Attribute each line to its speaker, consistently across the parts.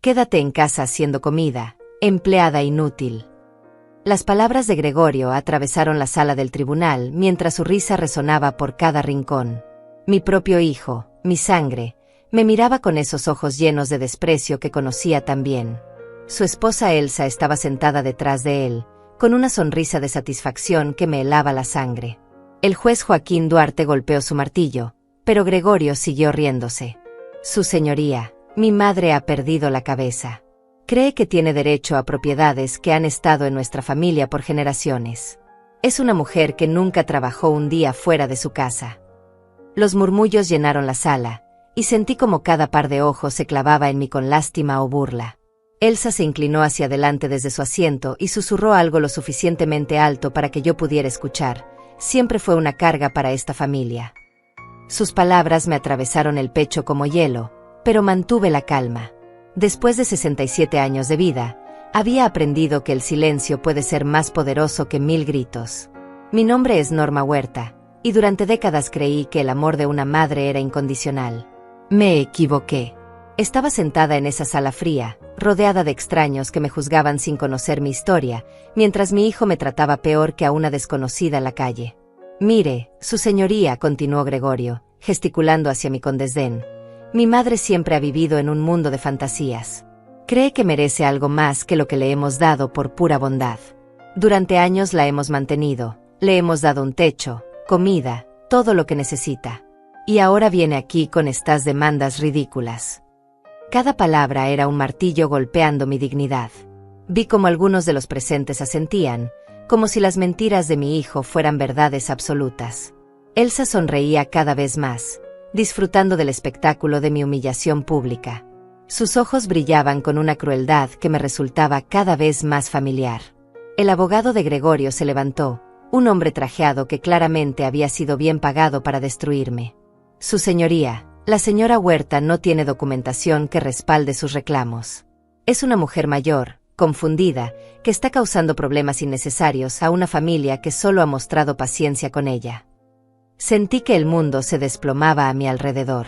Speaker 1: Quédate en casa haciendo comida, empleada inútil. Las palabras de Gregorio atravesaron la sala del tribunal mientras su risa resonaba por cada rincón. Mi propio hijo, mi sangre, me miraba con esos ojos llenos de desprecio que conocía tan bien. Su esposa Elsa estaba sentada detrás de él, con una sonrisa de satisfacción que me helaba la sangre. El juez Joaquín Duarte golpeó su martillo, pero Gregorio siguió riéndose. Su señoría, mi madre ha perdido la cabeza. Cree que tiene derecho a propiedades que han estado en nuestra familia por generaciones. Es una mujer que nunca trabajó un día fuera de su casa. Los murmullos llenaron la sala, y sentí como cada par de ojos se clavaba en mí con lástima o burla. Elsa se inclinó hacia adelante desde su asiento y susurró algo lo suficientemente alto para que yo pudiera escuchar. Siempre fue una carga para esta familia. Sus palabras me atravesaron el pecho como hielo, pero mantuve la calma. Después de 67 años de vida, había aprendido que el silencio puede ser más poderoso que 1000 gritos. Mi nombre es Norma Huerta, y durante décadas creí que el amor de una madre era incondicional. Me equivoqué. Estaba sentada en esa sala fría, rodeada de extraños que me juzgaban sin conocer mi historia, mientras mi hijo me trataba peor que a una desconocida en la calle. Mire, su señoría, continuó Gregorio, gesticulando hacia mí con desdén. Mi madre siempre ha vivido en un mundo de fantasías. Cree que merece algo más que lo que le hemos dado por pura bondad. Durante años la hemos mantenido, le hemos dado un techo, comida, todo lo que necesita. Y ahora viene aquí con estas demandas ridículas. Cada palabra era un martillo golpeando mi dignidad. Vi como algunos de los presentes asentían, como si las mentiras de mi hijo fueran verdades absolutas. Elsa sonreía cada vez más, disfrutando del espectáculo de mi humillación pública. Sus ojos brillaban con una crueldad que me resultaba cada vez más familiar. El abogado de Gregorio se levantó, un hombre trajeado que claramente había sido bien pagado para destruirme. Su señoría, la señora Huerta no tiene documentación que respalde sus reclamos. Es una mujer mayor, confundida, que está causando problemas innecesarios a una familia que solo ha mostrado paciencia con ella. Sentí que el mundo se desplomaba a mi alrededor.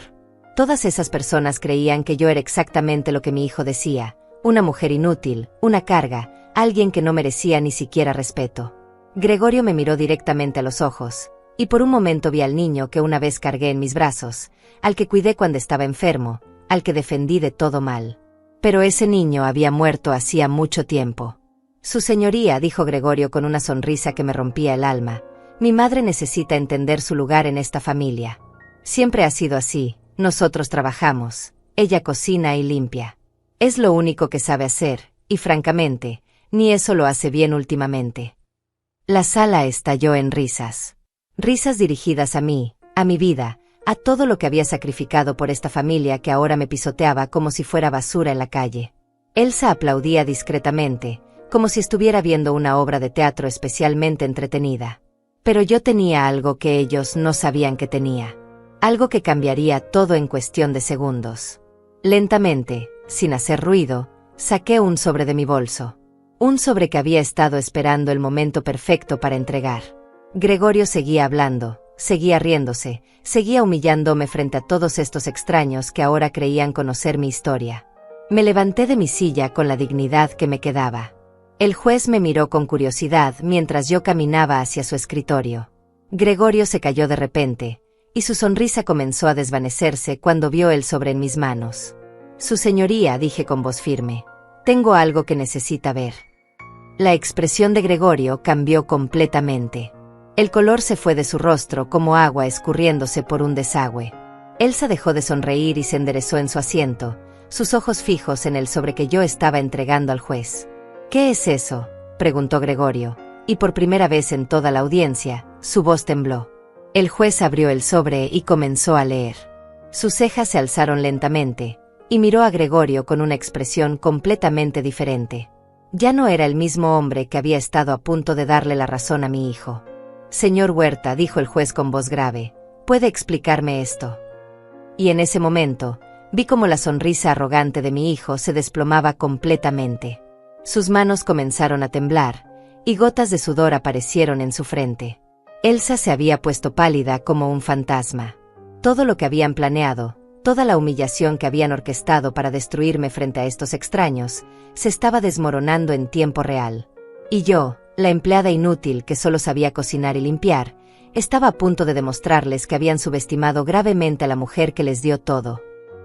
Speaker 1: Todas esas personas creían que yo era exactamente lo que mi hijo decía, una mujer inútil, una carga, alguien que no merecía ni siquiera respeto. Gregorio me miró directamente a los ojos, y por un momento vi al niño que una vez cargué en mis brazos, al que cuidé cuando estaba enfermo, al que defendí de todo mal. Pero ese niño había muerto hacía mucho tiempo. Su señoría, dijo Gregorio con una sonrisa que me rompía el alma, mi madre necesita entender su lugar en esta familia. Siempre ha sido así, nosotros trabajamos, ella cocina y limpia. Es lo único que sabe hacer, y francamente, ni eso lo hace bien últimamente. La sala estalló en risas. Risas dirigidas a mí, a mi vida, a todo lo que había sacrificado por esta familia que ahora me pisoteaba como si fuera basura en la calle. Elsa aplaudía discretamente, como si estuviera viendo una obra de teatro especialmente entretenida. Pero yo tenía algo que ellos no sabían que tenía. Algo que cambiaría todo en cuestión de segundos. Lentamente, sin hacer ruido, saqué un sobre de mi bolso. Un sobre que había estado esperando el momento perfecto para entregar. Gregorio seguía hablando, seguía riéndose, seguía humillándome frente a todos estos extraños que ahora creían conocer mi historia. Me levanté de mi silla con la dignidad que me quedaba. El juez me miró con curiosidad mientras yo caminaba hacia su escritorio. Gregorio se calló de repente, y su sonrisa comenzó a desvanecerse cuando vio el sobre en mis manos. Su señoría, dije con voz firme, tengo algo que necesita ver. La expresión de Gregorio cambió completamente. El color se fue de su rostro como agua escurriéndose por un desagüe. Elsa dejó de sonreír y se enderezó en su asiento, sus ojos fijos en el sobre que yo estaba entregando al juez. ¿Qué es eso?, preguntó Gregorio, y por primera vez en toda la audiencia, su voz tembló. El juez abrió el sobre y comenzó a leer. Sus cejas se alzaron lentamente, y miró a Gregorio con una expresión completamente diferente. Ya no era el mismo hombre que había estado a punto de darle la razón a mi hijo. Señor Huerta, dijo el juez con voz grave, ¿puede explicarme esto? Y en ese momento, vi como la sonrisa arrogante de mi hijo se desplomaba completamente. Sus manos comenzaron a temblar, y gotas de sudor aparecieron en su frente. Elsa se había puesto pálida como un fantasma. Todo lo que habían planeado, Toda la humillación que habían orquestado para destruirme frente a estos extraños, se estaba desmoronando en tiempo real. Y yo, la empleada inútil que solo sabía cocinar y limpiar, estaba a punto de demostrarles que habían subestimado gravemente a la mujer que les dio todo.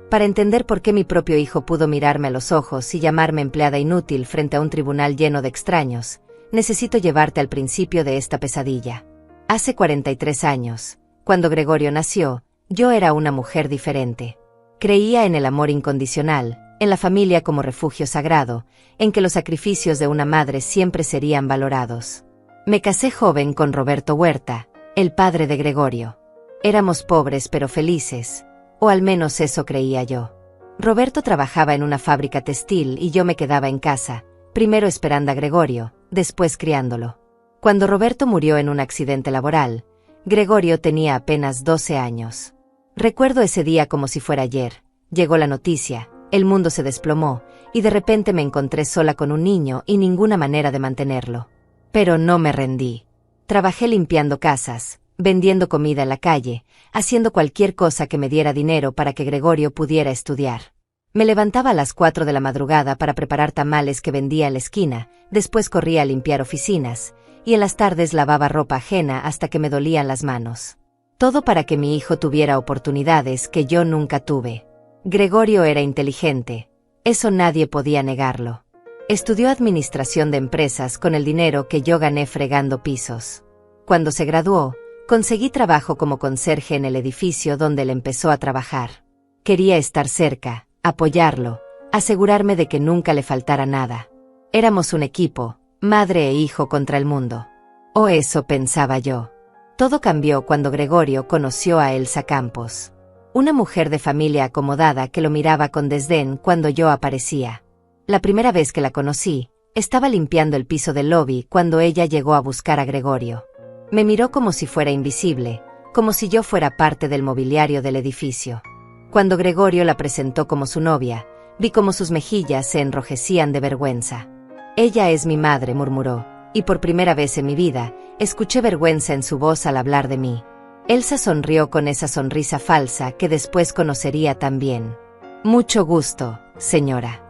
Speaker 1: Para entender por qué mi propio hijo pudo mirarme a los ojos y llamarme empleada inútil frente a un tribunal lleno de extraños, necesito llevarte al principio de esta pesadilla. Hace 43 años, cuando Gregorio nació, yo era una mujer diferente. Creía en el amor incondicional, en la familia como refugio sagrado, en que los sacrificios de una madre siempre serían valorados. Me casé joven con Roberto Huerta, el padre de Gregorio. Éramos pobres pero felices, o al menos eso creía yo. Roberto trabajaba en una fábrica textil y yo me quedaba en casa, primero esperando a Gregorio, después criándolo. Cuando Roberto murió en un accidente laboral, Gregorio tenía apenas 12 años. Recuerdo ese día como si fuera ayer. Llegó la noticia, el mundo se desplomó, y de repente me encontré sola con un niño y ninguna manera de mantenerlo. Pero no me rendí. Trabajé limpiando casas, vendiendo comida en la calle, haciendo cualquier cosa que me diera dinero para que Gregorio pudiera estudiar. Me levantaba a las 4 de la madrugada para preparar tamales que vendía en la esquina, después corría a limpiar oficinas, y en las tardes lavaba ropa ajena hasta que me dolían las manos. Todo para que mi hijo tuviera oportunidades que yo nunca tuve. Gregorio era inteligente, eso nadie podía negarlo. Estudió administración de empresas con el dinero que yo gané fregando pisos. Cuando se graduó, conseguí trabajo como conserje en el edificio donde él empezó a trabajar. Quería estar cerca, apoyarlo, asegurarme de que nunca le faltara nada. Éramos un equipo, madre e hijo contra el mundo. O eso pensaba yo. Todo cambió cuando Gregorio conoció a Elsa Campos, una mujer de familia acomodada que lo miraba con desdén cuando yo aparecía. La primera vez que la conocí, estaba limpiando el piso del lobby cuando ella llegó a buscar a Gregorio. Me miró como si fuera invisible, como si yo fuera parte del mobiliario del edificio. Cuando Gregorio la presentó como su novia, vi como sus mejillas se enrojecían de vergüenza. «Ella es mi madre», murmuró, y por primera vez en mi vida, escuché vergüenza en su voz al hablar de mí. Elsa sonrió con esa sonrisa falsa que después conocería también. «Mucho gusto, señora».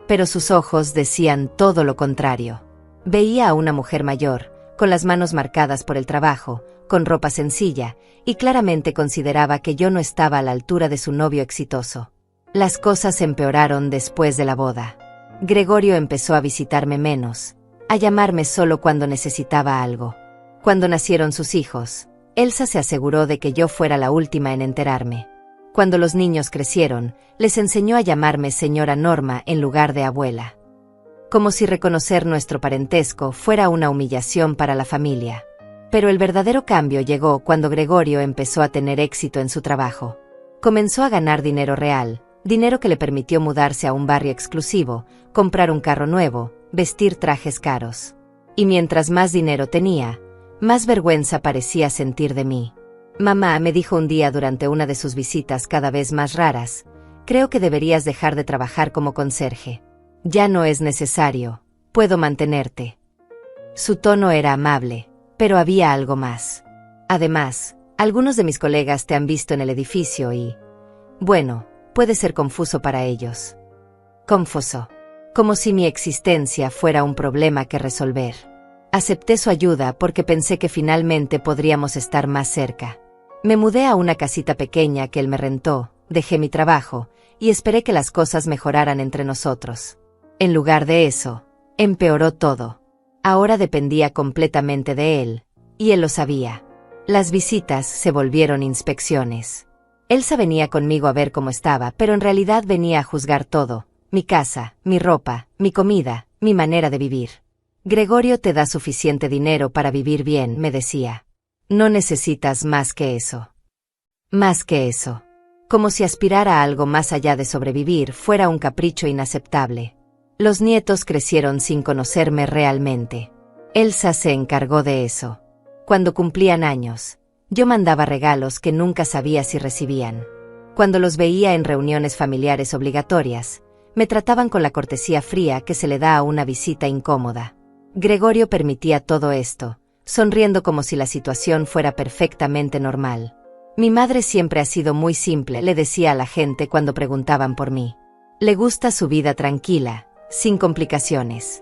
Speaker 1: Pero sus ojos decían todo lo contrario. Veía a una mujer mayor, con las manos marcadas por el trabajo, con ropa sencilla, y claramente consideraba que yo no estaba a la altura de su novio exitoso. Las cosas empeoraron después de la boda. Gregorio empezó a visitarme menos, a llamarme solo cuando necesitaba algo. Cuando nacieron sus hijos, Elsa se aseguró de que yo fuera la última en enterarme. Cuando los niños crecieron, les enseñó a llamarme señora Norma en lugar de abuela. Como si reconocer nuestro parentesco fuera una humillación para la familia. Pero el verdadero cambio llegó cuando Gregorio empezó a tener éxito en su trabajo. Comenzó a ganar dinero real, dinero que le permitió mudarse a un barrio exclusivo, comprar un carro nuevo, vestir trajes caros. Y mientras más dinero tenía, más vergüenza parecía sentir de mí. Mamá me dijo un día durante una de sus visitas cada vez más raras, «Creo que deberías dejar de trabajar como conserje. Ya no es necesario, puedo mantenerte». Su tono era amable, pero había algo más. Además, algunos de mis colegas te han visto en el edificio y, bueno, puede ser confuso para ellos. Confuso. Como si mi existencia fuera un problema que resolver. Acepté su ayuda porque pensé que finalmente podríamos estar más cerca. Me mudé a una casita pequeña que él me rentó, dejé mi trabajo, y esperé que las cosas mejoraran entre nosotros. En lugar de eso, empeoró todo. Ahora dependía completamente de él, y él lo sabía. Las visitas se volvieron inspecciones. Elsa venía conmigo a ver cómo estaba, pero en realidad venía a juzgar todo: mi casa, mi ropa, mi comida, mi manera de vivir. Gregorio te da suficiente dinero para vivir bien, me decía. No necesitas más que eso. Más que eso. Como si aspirar a algo más allá de sobrevivir fuera un capricho inaceptable. Los nietos crecieron sin conocerme realmente. Elsa se encargó de eso. Cuando cumplían años, yo mandaba regalos que nunca sabía si recibían. Cuando los veía en reuniones familiares obligatorias, me trataban con la cortesía fría que se le da a una visita incómoda. Gregorio permitía todo esto, sonriendo como si la situación fuera perfectamente normal. Mi madre siempre ha sido muy simple, le decía a la gente cuando preguntaban por mí. Le gusta su vida tranquila, sin complicaciones.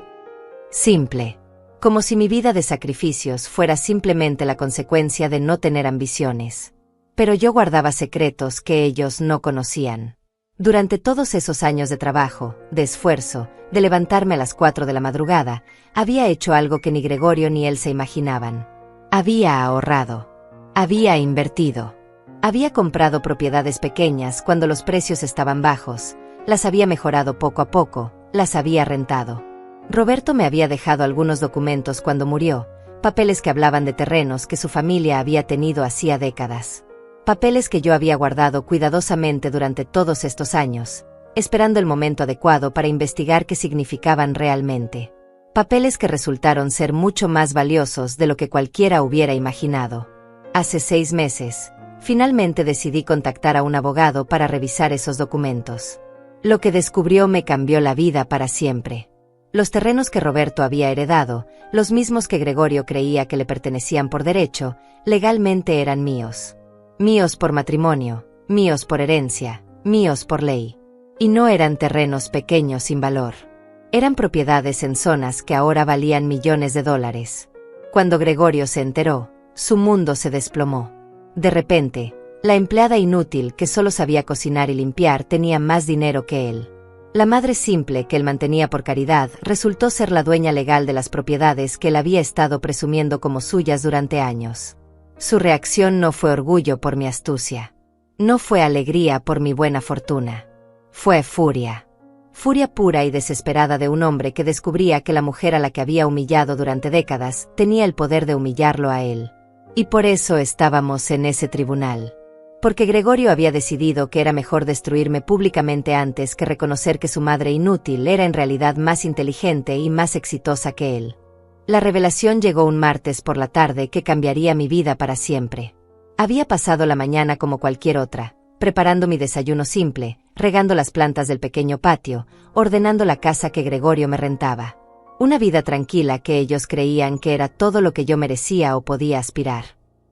Speaker 1: Simple. Como si mi vida de sacrificios fuera simplemente la consecuencia de no tener ambiciones. Pero yo guardaba secretos que ellos no conocían. Durante todos esos años de trabajo, de esfuerzo, de levantarme a las 4 de la madrugada, había hecho algo que ni Gregorio ni él se imaginaban. Había ahorrado. Había invertido. Había comprado propiedades pequeñas cuando los precios estaban bajos, las había mejorado poco a poco, las había rentado. Roberto me había dejado algunos documentos cuando murió, papeles que hablaban de terrenos que su familia había tenido hacía décadas. Papeles que yo había guardado cuidadosamente durante todos estos años, esperando el momento adecuado para investigar qué significaban realmente. Papeles que resultaron ser mucho más valiosos de lo que cualquiera hubiera imaginado. Hace 6 meses, finalmente decidí contactar a un abogado para revisar esos documentos. Lo que descubrió me cambió la vida para siempre. Los terrenos que Roberto había heredado, los mismos que Gregorio creía que le pertenecían por derecho, legalmente eran míos. Míos por matrimonio, míos por herencia, míos por ley. Y no eran terrenos pequeños sin valor. Eran propiedades en zonas que ahora valían millones de dólares. Cuando Gregorio se enteró, su mundo se desplomó. De repente, la empleada inútil que solo sabía cocinar y limpiar tenía más dinero que él. La madre simple que él mantenía por caridad resultó ser la dueña legal de las propiedades que él había estado presumiendo como suyas durante años. Su reacción no fue orgullo por mi astucia. No fue alegría por mi buena fortuna. Fue furia. Furia pura y desesperada de un hombre que descubría que la mujer a la que había humillado durante décadas tenía el poder de humillarlo a él. Y por eso estábamos en ese tribunal. Porque Gregorio había decidido que era mejor destruirme públicamente antes que reconocer que su madre inútil era en realidad más inteligente y más exitosa que él. La revelación llegó un martes por la tarde que cambiaría mi vida para siempre. Había pasado la mañana como cualquier otra, preparando mi desayuno simple, regando las plantas del pequeño patio, ordenando la casa que Gregorio me rentaba. Una vida tranquila que ellos creían que era todo lo que yo merecía o podía aspirar.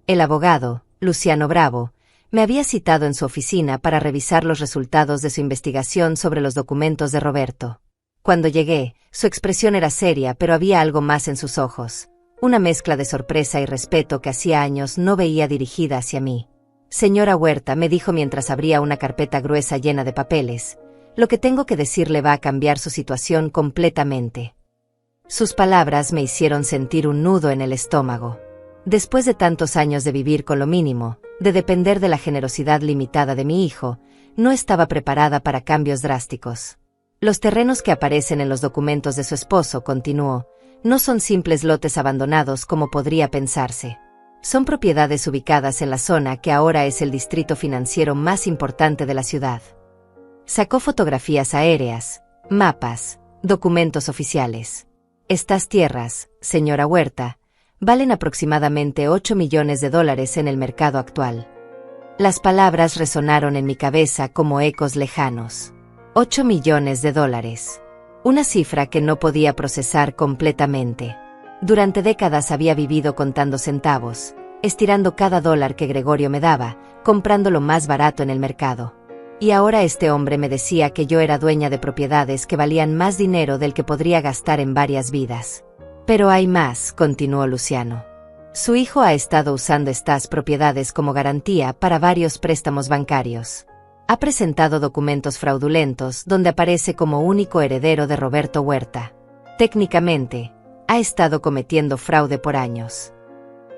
Speaker 1: El abogado, Luciano Bravo, me había citado en su oficina para revisar los resultados de su investigación sobre los documentos de Roberto. Cuando llegué, su expresión era seria, pero había algo más en sus ojos, una mezcla de sorpresa y respeto que hacía años no veía dirigida hacia mí. Señora Huerta, me dijo mientras abría una carpeta gruesa llena de papeles, lo que tengo que decirle va a cambiar su situación completamente. Sus palabras me hicieron sentir un nudo en el estómago. Después de tantos años de vivir con lo mínimo, de depender de la generosidad limitada de mi hijo, no estaba preparada para cambios drásticos. Los terrenos que aparecen en los documentos de su esposo, continuó, no son simples lotes abandonados como podría pensarse. Son propiedades ubicadas en la zona que ahora es el distrito financiero más importante de la ciudad. Sacó fotografías aéreas, mapas, documentos oficiales. Estas tierras, señora Huerta, valen aproximadamente 8 millones de dólares en el mercado actual. Las palabras resonaron en mi cabeza como ecos lejanos. 8 millones de dólares. Una cifra que no podía procesar completamente. Durante décadas había vivido contando centavos, estirando cada dólar que Gregorio me daba, comprando lo más barato en el mercado. Y ahora este hombre me decía que yo era dueña de propiedades que valían más dinero del que podría gastar en varias vidas. Pero hay más, continuó Luciano. Su hijo ha estado usando estas propiedades como garantía para varios préstamos bancarios. Ha presentado documentos fraudulentos donde aparece como único heredero de Roberto Huerta. Técnicamente, ha estado cometiendo fraude por años.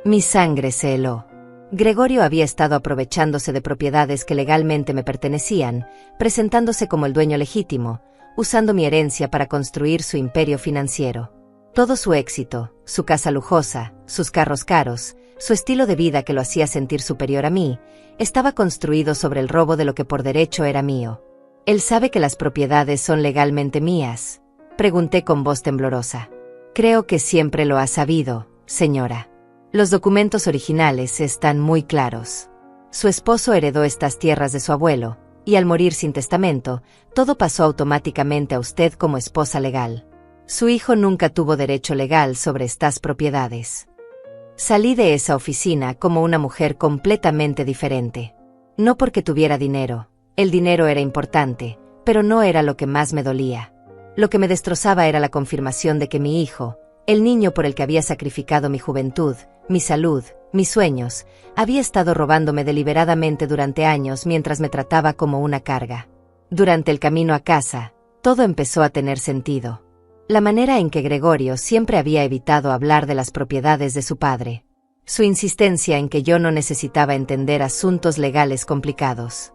Speaker 1: Mi sangre se heló. Gregorio había estado aprovechándose de propiedades que legalmente me pertenecían, presentándose como el dueño legítimo, usando mi herencia para construir su imperio financiero. Todo su éxito, su casa lujosa, sus carros caros, su estilo de vida que lo hacía sentir superior a mí, estaba construido sobre el robo de lo que por derecho era mío. ¿Él sabe que las propiedades son legalmente mías?, pregunté con voz temblorosa. Creo que siempre lo ha sabido, señora. Los documentos originales están muy claros. Su esposo heredó estas tierras de su abuelo, y al morir sin testamento, todo pasó automáticamente a usted como esposa legal. Su hijo nunca tuvo derecho legal sobre estas propiedades. Salí de esa oficina como una mujer completamente diferente. No porque tuviera dinero. El dinero era importante, pero no era lo que más me dolía. Lo que me destrozaba era la confirmación de que mi hijo, el niño por el que había sacrificado mi juventud, mi salud, mis sueños, había estado robándome deliberadamente durante años mientras me trataba como una carga. Durante el camino a casa, todo empezó a tener sentido. La manera en que Gregorio siempre había evitado hablar de las propiedades de su padre. Su insistencia en que yo no necesitaba entender asuntos legales complicados.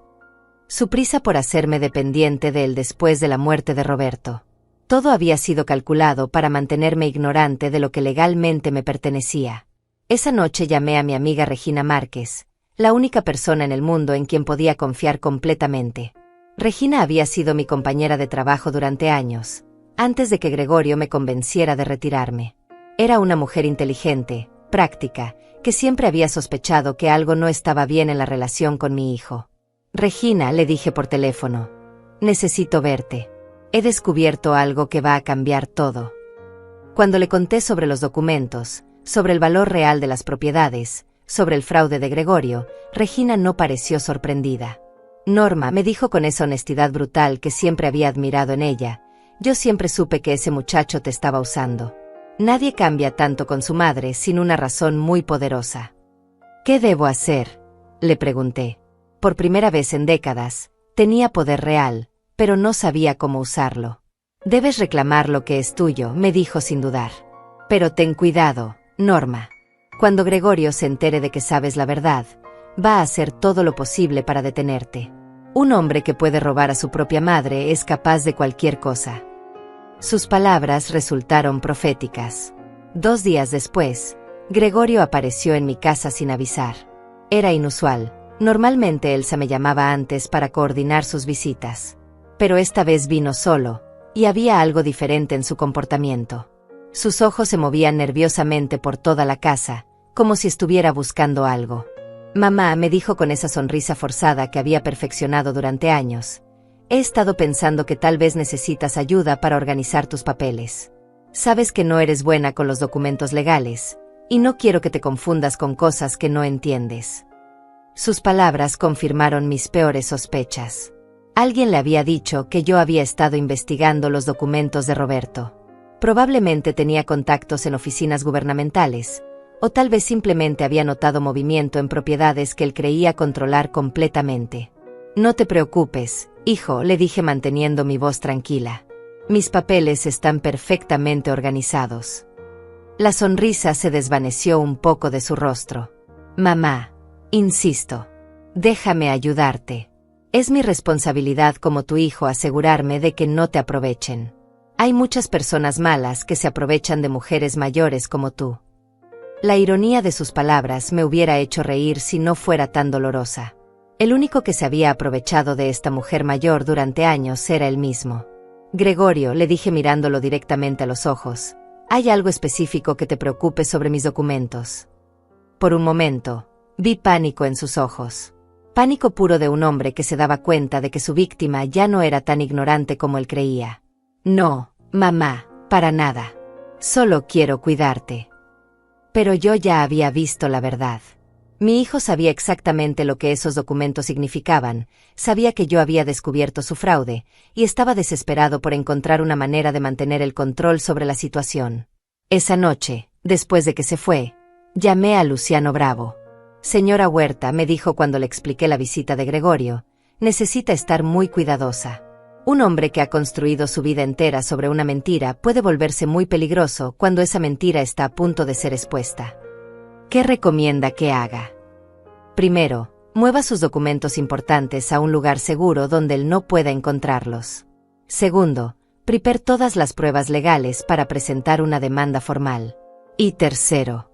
Speaker 1: Su prisa por hacerme dependiente de él después de la muerte de Roberto. Todo había sido calculado para mantenerme ignorante de lo que legalmente me pertenecía. Esa noche llamé a mi amiga Regina Márquez, la única persona en el mundo en quien podía confiar completamente. Regina había sido mi compañera de trabajo durante años, antes de que Gregorio me convenciera de retirarme. Era una mujer inteligente, práctica, que siempre había sospechado que algo no estaba bien en la relación con mi hijo. Regina, le dije por teléfono, necesito verte. He descubierto algo que va a cambiar todo. Cuando le conté sobre los documentos, sobre el valor real de las propiedades, sobre el fraude de Gregorio, Regina no pareció sorprendida. Norma, me dijo con esa honestidad brutal que siempre había admirado en ella, yo siempre supe que ese muchacho te estaba usando. Nadie cambia tanto con su madre sin una razón muy poderosa. ¿Qué debo hacer?, le pregunté. Por primera vez en décadas, tenía poder real, pero no sabía cómo usarlo. Debes reclamar lo que es tuyo, me dijo sin dudar. Pero ten cuidado, Norma. Cuando Gregorio se entere de que sabes la verdad, va a hacer todo lo posible para detenerte. Un hombre que puede robar a su propia madre es capaz de cualquier cosa. Sus palabras resultaron proféticas. 2 días después, Gregorio apareció en mi casa sin avisar. Era inusual. Normalmente Elsa me llamaba antes para coordinar sus visitas. Pero esta vez vino solo, y había algo diferente en su comportamiento. Sus ojos se movían nerviosamente por toda la casa, como si estuviera buscando algo. Mamá, me dijo con esa sonrisa forzada que había perfeccionado durante años. He estado pensando que tal vez necesitas ayuda para organizar tus papeles. Sabes que no eres buena con los documentos legales, y no quiero que te confundas con cosas que no entiendes. Sus palabras confirmaron mis peores sospechas. Alguien le había dicho que yo había estado investigando los documentos de Roberto. Probablemente tenía contactos en oficinas gubernamentales, o tal vez simplemente había notado movimiento en propiedades que él creía controlar completamente. No te preocupes, hijo, le dije manteniendo mi voz tranquila. Mis papeles están perfectamente organizados. La sonrisa se desvaneció un poco de su rostro. Mamá, insisto, déjame ayudarte. Es mi responsabilidad como tu hijo asegurarme de que no te aprovechen. Hay muchas personas malas que se aprovechan de mujeres mayores como tú. La ironía de sus palabras me hubiera hecho reír si no fuera tan dolorosa. El único que se había aprovechado de esta mujer mayor durante años era él mismo. Gregorio, le dije mirándolo directamente a los ojos, ¿hay algo específico que te preocupe sobre mis documentos? Por un momento, vi pánico en sus ojos. Pánico puro de un hombre que se daba cuenta de que su víctima ya no era tan ignorante como él creía. No, mamá, para nada. Solo quiero cuidarte. Pero yo ya había visto la verdad. Mi hijo sabía exactamente lo que esos documentos significaban, sabía que yo había descubierto su fraude, y estaba desesperado por encontrar una manera de mantener el control sobre la situación. Esa noche, después de que se fue, llamé a Luciano Bravo. Señora Huerta, me dijo cuando le expliqué la visita de Gregorio, necesita estar muy cuidadosa. Un hombre que ha construido su vida entera sobre una mentira puede volverse muy peligroso cuando esa mentira está a punto de ser expuesta. ¿Qué recomienda que haga? Primero, mueva sus documentos importantes a un lugar seguro donde él no pueda encontrarlos. Segundo, prepare todas las pruebas legales para presentar una demanda formal. Y tercero,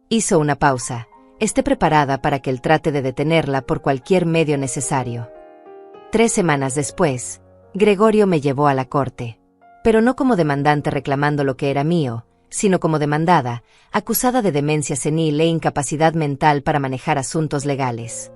Speaker 1: hizo una pausa. Esté preparada para que él trate de detenerla por cualquier medio necesario. 3 semanas después, Gregorio me llevó a la corte. Pero no como demandante reclamando lo que era mío, sino como demandada, acusada de demencia senil e incapacidad mental para manejar asuntos legales.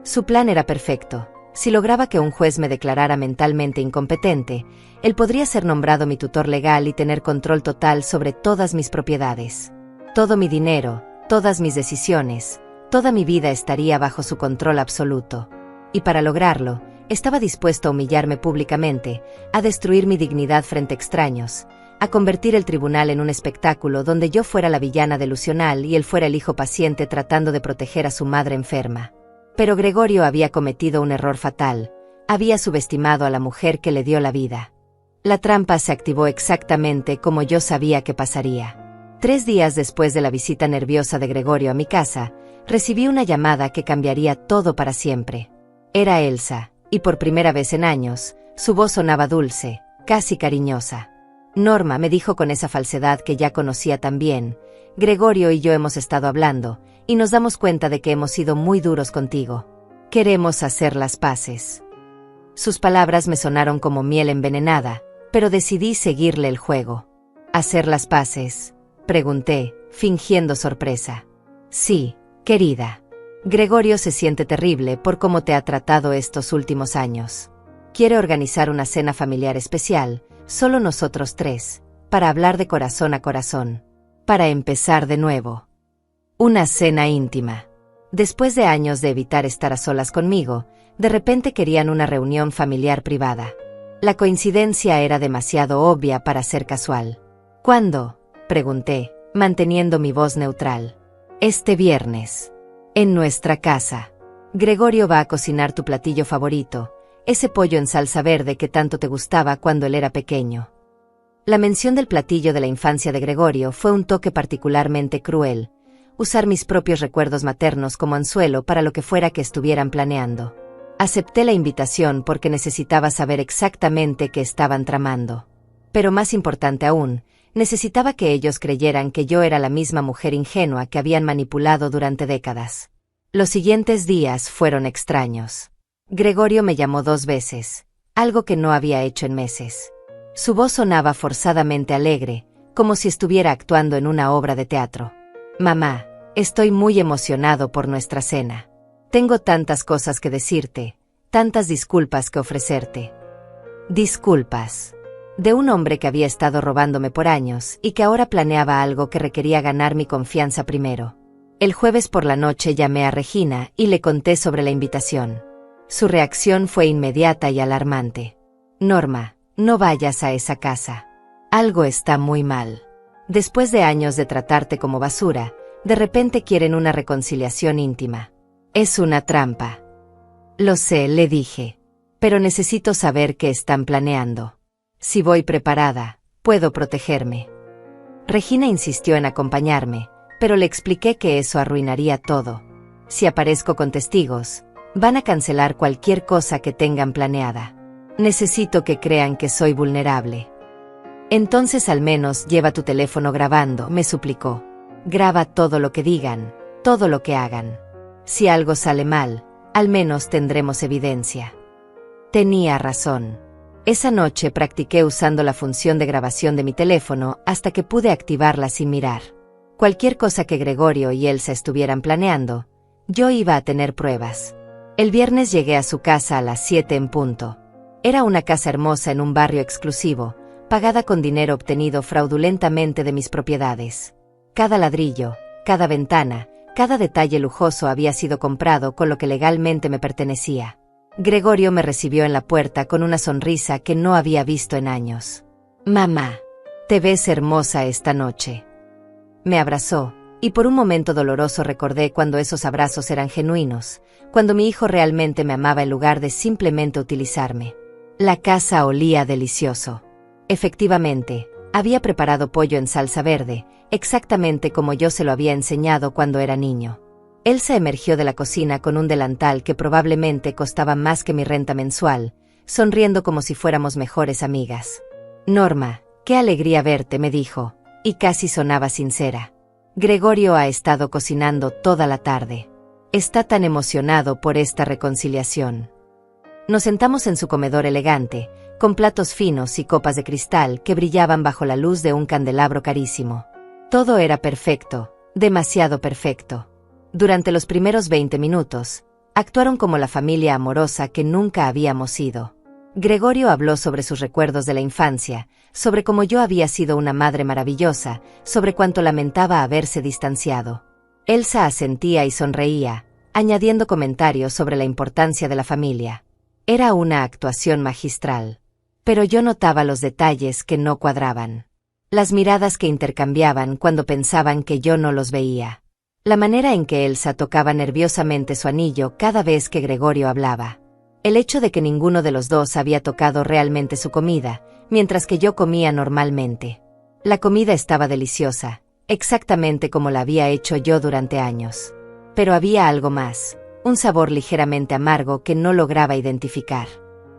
Speaker 1: Su plan era perfecto. Si lograba que un juez me declarara mentalmente incompetente, él podría ser nombrado mi tutor legal y tener control total sobre todas mis propiedades. Todo mi dinero, todas mis decisiones, toda mi vida estaría bajo su control absoluto. Y para lograrlo, estaba dispuesto a humillarme públicamente, a destruir mi dignidad frente a extraños, a convertir el tribunal en un espectáculo donde yo fuera la villana delusional y él fuera el hijo paciente tratando de proteger a su madre enferma. Pero Gregorio había cometido un error fatal, había subestimado a la mujer que le dio la vida. La trampa se activó exactamente como yo sabía que pasaría. 3 días después de la visita nerviosa de Gregorio a mi casa, recibí una llamada que cambiaría todo para siempre. Era Elsa, y por primera vez en años, su voz sonaba dulce, casi cariñosa. Norma, me dijo con esa falsedad que ya conocía tan bien, Gregorio y yo hemos estado hablando, y nos damos cuenta de que hemos sido muy duros contigo. Queremos hacer las paces. Sus palabras me sonaron como miel envenenada, pero decidí seguirle el juego. ¿Hacer las paces?, pregunté, fingiendo sorpresa. Sí, querida. Gregorio se siente terrible por cómo te ha tratado estos últimos años. Quiere organizar una cena familiar especial, solo nosotros 3, para hablar de corazón a corazón. Para empezar de nuevo. Una cena íntima. Después de años de evitar estar a solas conmigo, de repente querían una reunión familiar privada. La coincidencia era demasiado obvia para ser casual. ¿Cuándo?, pregunté, manteniendo mi voz neutral. Este viernes. En nuestra casa. Gregorio va a cocinar tu platillo favorito, ese pollo en salsa verde que tanto te gustaba cuando él era pequeño. La mención del platillo de la infancia de Gregorio fue un toque particularmente cruel, usar mis propios recuerdos maternos como anzuelo para lo que fuera que estuvieran planeando. Acepté la invitación porque necesitaba saber exactamente qué estaban tramando. Pero más importante aún, necesitaba que ellos creyeran que yo era la misma mujer ingenua que habían manipulado durante décadas. Los siguientes días fueron extraños. Gregorio me llamó 2 veces, algo que no había hecho en meses. Su voz sonaba forzadamente alegre, como si estuviera actuando en una obra de teatro. Mamá, estoy muy emocionado por nuestra cena. Tengo tantas cosas que decirte, tantas disculpas que ofrecerte. Disculpas. De un hombre que había estado robándome por años y que ahora planeaba algo que requería ganar mi confianza primero. El jueves por la noche llamé a Regina y le conté sobre la invitación. Su reacción fue inmediata y alarmante. Norma, no vayas a esa casa. Algo está muy mal. Después de años de tratarte como basura, de repente quieren una reconciliación íntima. Es una trampa. Lo sé, le dije. Pero necesito saber qué están planeando. Si voy preparada, puedo protegerme. Regina insistió en acompañarme, pero le expliqué que eso arruinaría todo. Si aparezco con testigos, van a cancelar cualquier cosa que tengan planeada. Necesito que crean que soy vulnerable. Entonces al menos lleva tu teléfono grabando, me suplicó. Graba todo lo que digan, todo lo que hagan. Si algo sale mal, al menos tendremos evidencia. Tenía razón. Esa noche practiqué usando la función de grabación de mi teléfono hasta que pude activarla sin mirar. Cualquier cosa que Gregorio y Elsa estuvieran planeando, yo iba a tener pruebas. El viernes llegué a su casa a las 7 en punto. Era una casa hermosa en un barrio exclusivo, pagada con dinero obtenido fraudulentamente de mis propiedades. Cada ladrillo, cada ventana, cada detalle lujoso había sido comprado con lo que legalmente me pertenecía. Gregorio me recibió en la puerta con una sonrisa que no había visto en años. Mamá, te ves hermosa esta noche. Me abrazó, y por un momento doloroso recordé cuando esos abrazos eran genuinos, cuando mi hijo realmente me amaba en lugar de simplemente utilizarme. La casa olía delicioso. Efectivamente, había preparado pollo en salsa verde, exactamente como yo se lo había enseñado cuando era niño. Elsa emergió de la cocina con un delantal que probablemente costaba más que mi renta mensual, sonriendo como si fuéramos mejores amigas. Norma, qué alegría verte, me dijo, y casi sonaba sincera. Gregorio ha estado cocinando toda la tarde. Está tan emocionado por esta reconciliación. Nos sentamos en su comedor elegante, con platos finos y copas de cristal que brillaban bajo la luz de un candelabro carísimo. Todo era perfecto, demasiado perfecto. Durante los primeros 20 minutos, actuaron como la familia amorosa que nunca habíamos sido. Gregorio habló sobre sus recuerdos de la infancia, sobre cómo yo había sido una madre maravillosa, sobre cuánto lamentaba haberse distanciado. Elsa asentía y sonreía, añadiendo comentarios sobre la importancia de la familia. Era una actuación magistral. Pero yo notaba los detalles que no cuadraban. Las miradas que intercambiaban cuando pensaban que yo no los veía. La manera en que Elsa tocaba nerviosamente su anillo cada vez que Gregorio hablaba. El hecho de que ninguno de los dos había tocado realmente su comida, mientras que yo comía normalmente. La comida estaba deliciosa, exactamente como la había hecho yo durante años. Pero había algo más, un sabor ligeramente amargo que no lograba identificar.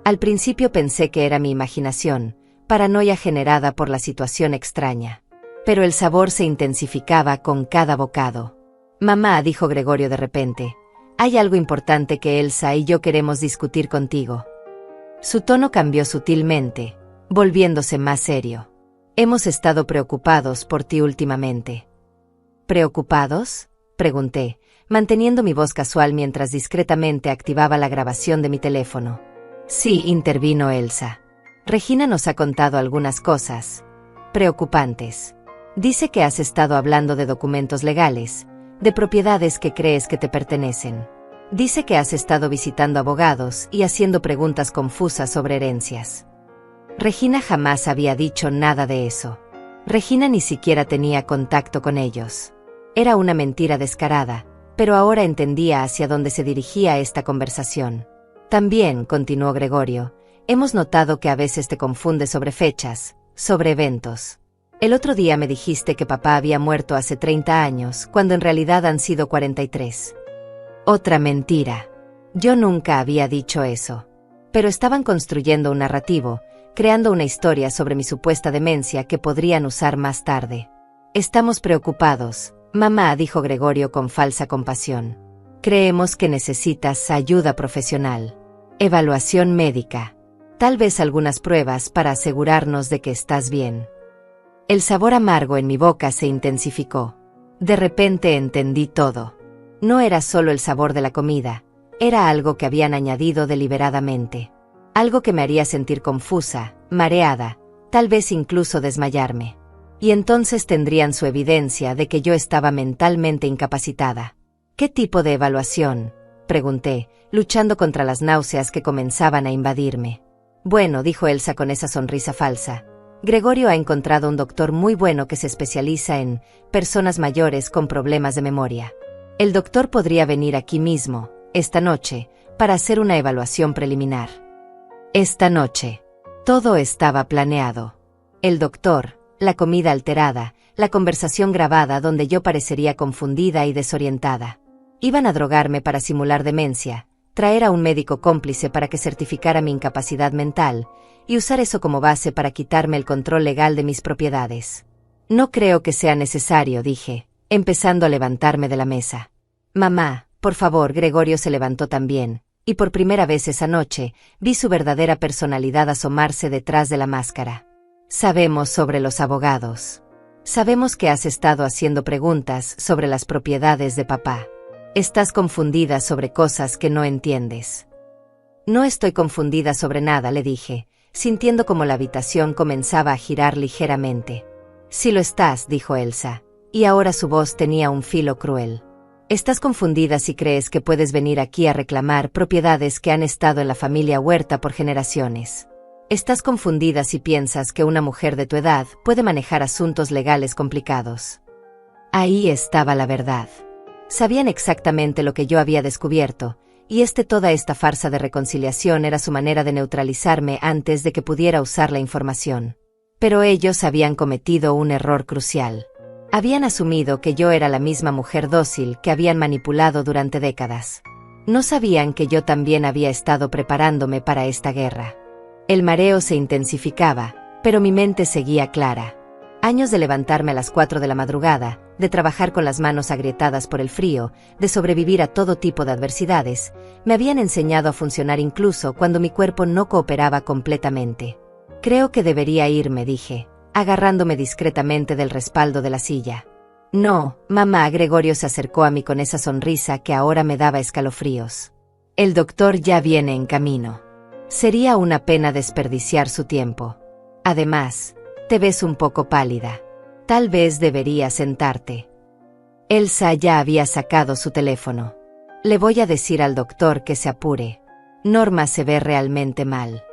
Speaker 1: Al principio pensé que era mi imaginación, paranoia generada por la situación extraña. Pero el sabor se intensificaba con cada bocado. «Mamá», dijo Gregorio de repente, «hay algo importante que Elsa y yo queremos discutir contigo». Su tono cambió sutilmente, volviéndose más serio. «Hemos estado preocupados por ti últimamente». «¿Preocupados?», pregunté, manteniendo mi voz casual mientras discretamente activaba la grabación de mi teléfono. «Sí», intervino Elsa. «Regina nos ha contado algunas cosas preocupantes. Dice que has estado hablando de documentos legales, de propiedades que crees que te pertenecen. Dice que has estado visitando abogados y haciendo preguntas confusas sobre herencias». Regina jamás había dicho nada de eso. Regina ni siquiera tenía contacto con ellos. Era una mentira descarada, pero ahora entendía hacia dónde se dirigía esta conversación. «También», continuó Gregorio, «hemos notado que a veces te confundes sobre fechas, sobre eventos. El otro día me dijiste que papá había muerto hace 30 años, cuando en realidad han sido 43. Otra mentira. Yo nunca había dicho eso. Pero estaban construyendo un narrativo, creando una historia sobre mi supuesta demencia que podrían usar más tarde. «Estamos preocupados, mamá», dijo Gregorio con falsa compasión. «Creemos que necesitas ayuda profesional. Evaluación médica. Tal vez algunas pruebas para asegurarnos de que estás bien». El sabor amargo en mi boca se intensificó. De repente entendí todo. No era solo el sabor de la comida, era algo que habían añadido deliberadamente. Algo que me haría sentir confusa, mareada, tal vez incluso desmayarme. Y entonces tendrían su evidencia de que yo estaba mentalmente incapacitada. «¿Qué tipo de evaluación?», pregunté, luchando contra las náuseas que comenzaban a invadirme. «Bueno», dijo Elsa con esa sonrisa falsa, «Gregorio ha encontrado un doctor muy bueno que se especializa en personas mayores con problemas de memoria. El doctor podría venir aquí mismo, esta noche, para hacer una evaluación preliminar». Esta noche. Todo estaba planeado. El doctor, la comida alterada, la conversación grabada donde yo parecería confundida y desorientada. Iban a drogarme para simular demencia, traer a un médico cómplice para que certificara mi incapacidad mental, y usar eso como base para quitarme el control legal de mis propiedades. «No creo que sea necesario», dije, empezando a levantarme de la mesa. «Mamá, por favor». Gregorio se levantó también, y por primera vez esa noche, vi su verdadera personalidad asomarse detrás de la máscara. «Sabemos sobre los abogados. Sabemos que has estado haciendo preguntas sobre las propiedades de papá. Estás confundida sobre cosas que no entiendes». «No estoy confundida sobre nada», le dije, sintiendo como la habitación comenzaba a girar ligeramente. «Sí lo estás», dijo Elsa, y ahora su voz tenía un filo cruel. «Estás confundida si crees que puedes venir aquí a reclamar propiedades que han estado en la familia Huerta por generaciones. Estás confundida si piensas que una mujer de tu edad puede manejar asuntos legales complicados». Ahí estaba la verdad. Sabían exactamente lo que yo había descubierto, y toda esta farsa de reconciliación era su manera de neutralizarme antes de que pudiera usar la información. Pero ellos habían cometido un error crucial. Habían asumido que yo era la misma mujer dócil que habían manipulado durante décadas. No sabían que yo también había estado preparándome para esta guerra. El mareo se intensificaba, pero mi mente seguía clara. Años de levantarme a las 4 de la madrugada, de trabajar con las manos agrietadas por el frío, de sobrevivir a todo tipo de adversidades, me habían enseñado a funcionar incluso cuando mi cuerpo no cooperaba completamente. «Creo que debería irme», dije, agarrándome discretamente del respaldo de la silla. «No, mamá», Gregorio se acercó a mí con esa sonrisa que ahora me daba escalofríos. «El doctor ya viene en camino. Sería una pena desperdiciar su tiempo. Además, Te ves un poco pálida. Tal vez deberías sentarte. Elsa ya había sacado su teléfono. Le voy a decir al doctor que se apure. Norma se ve realmente mal.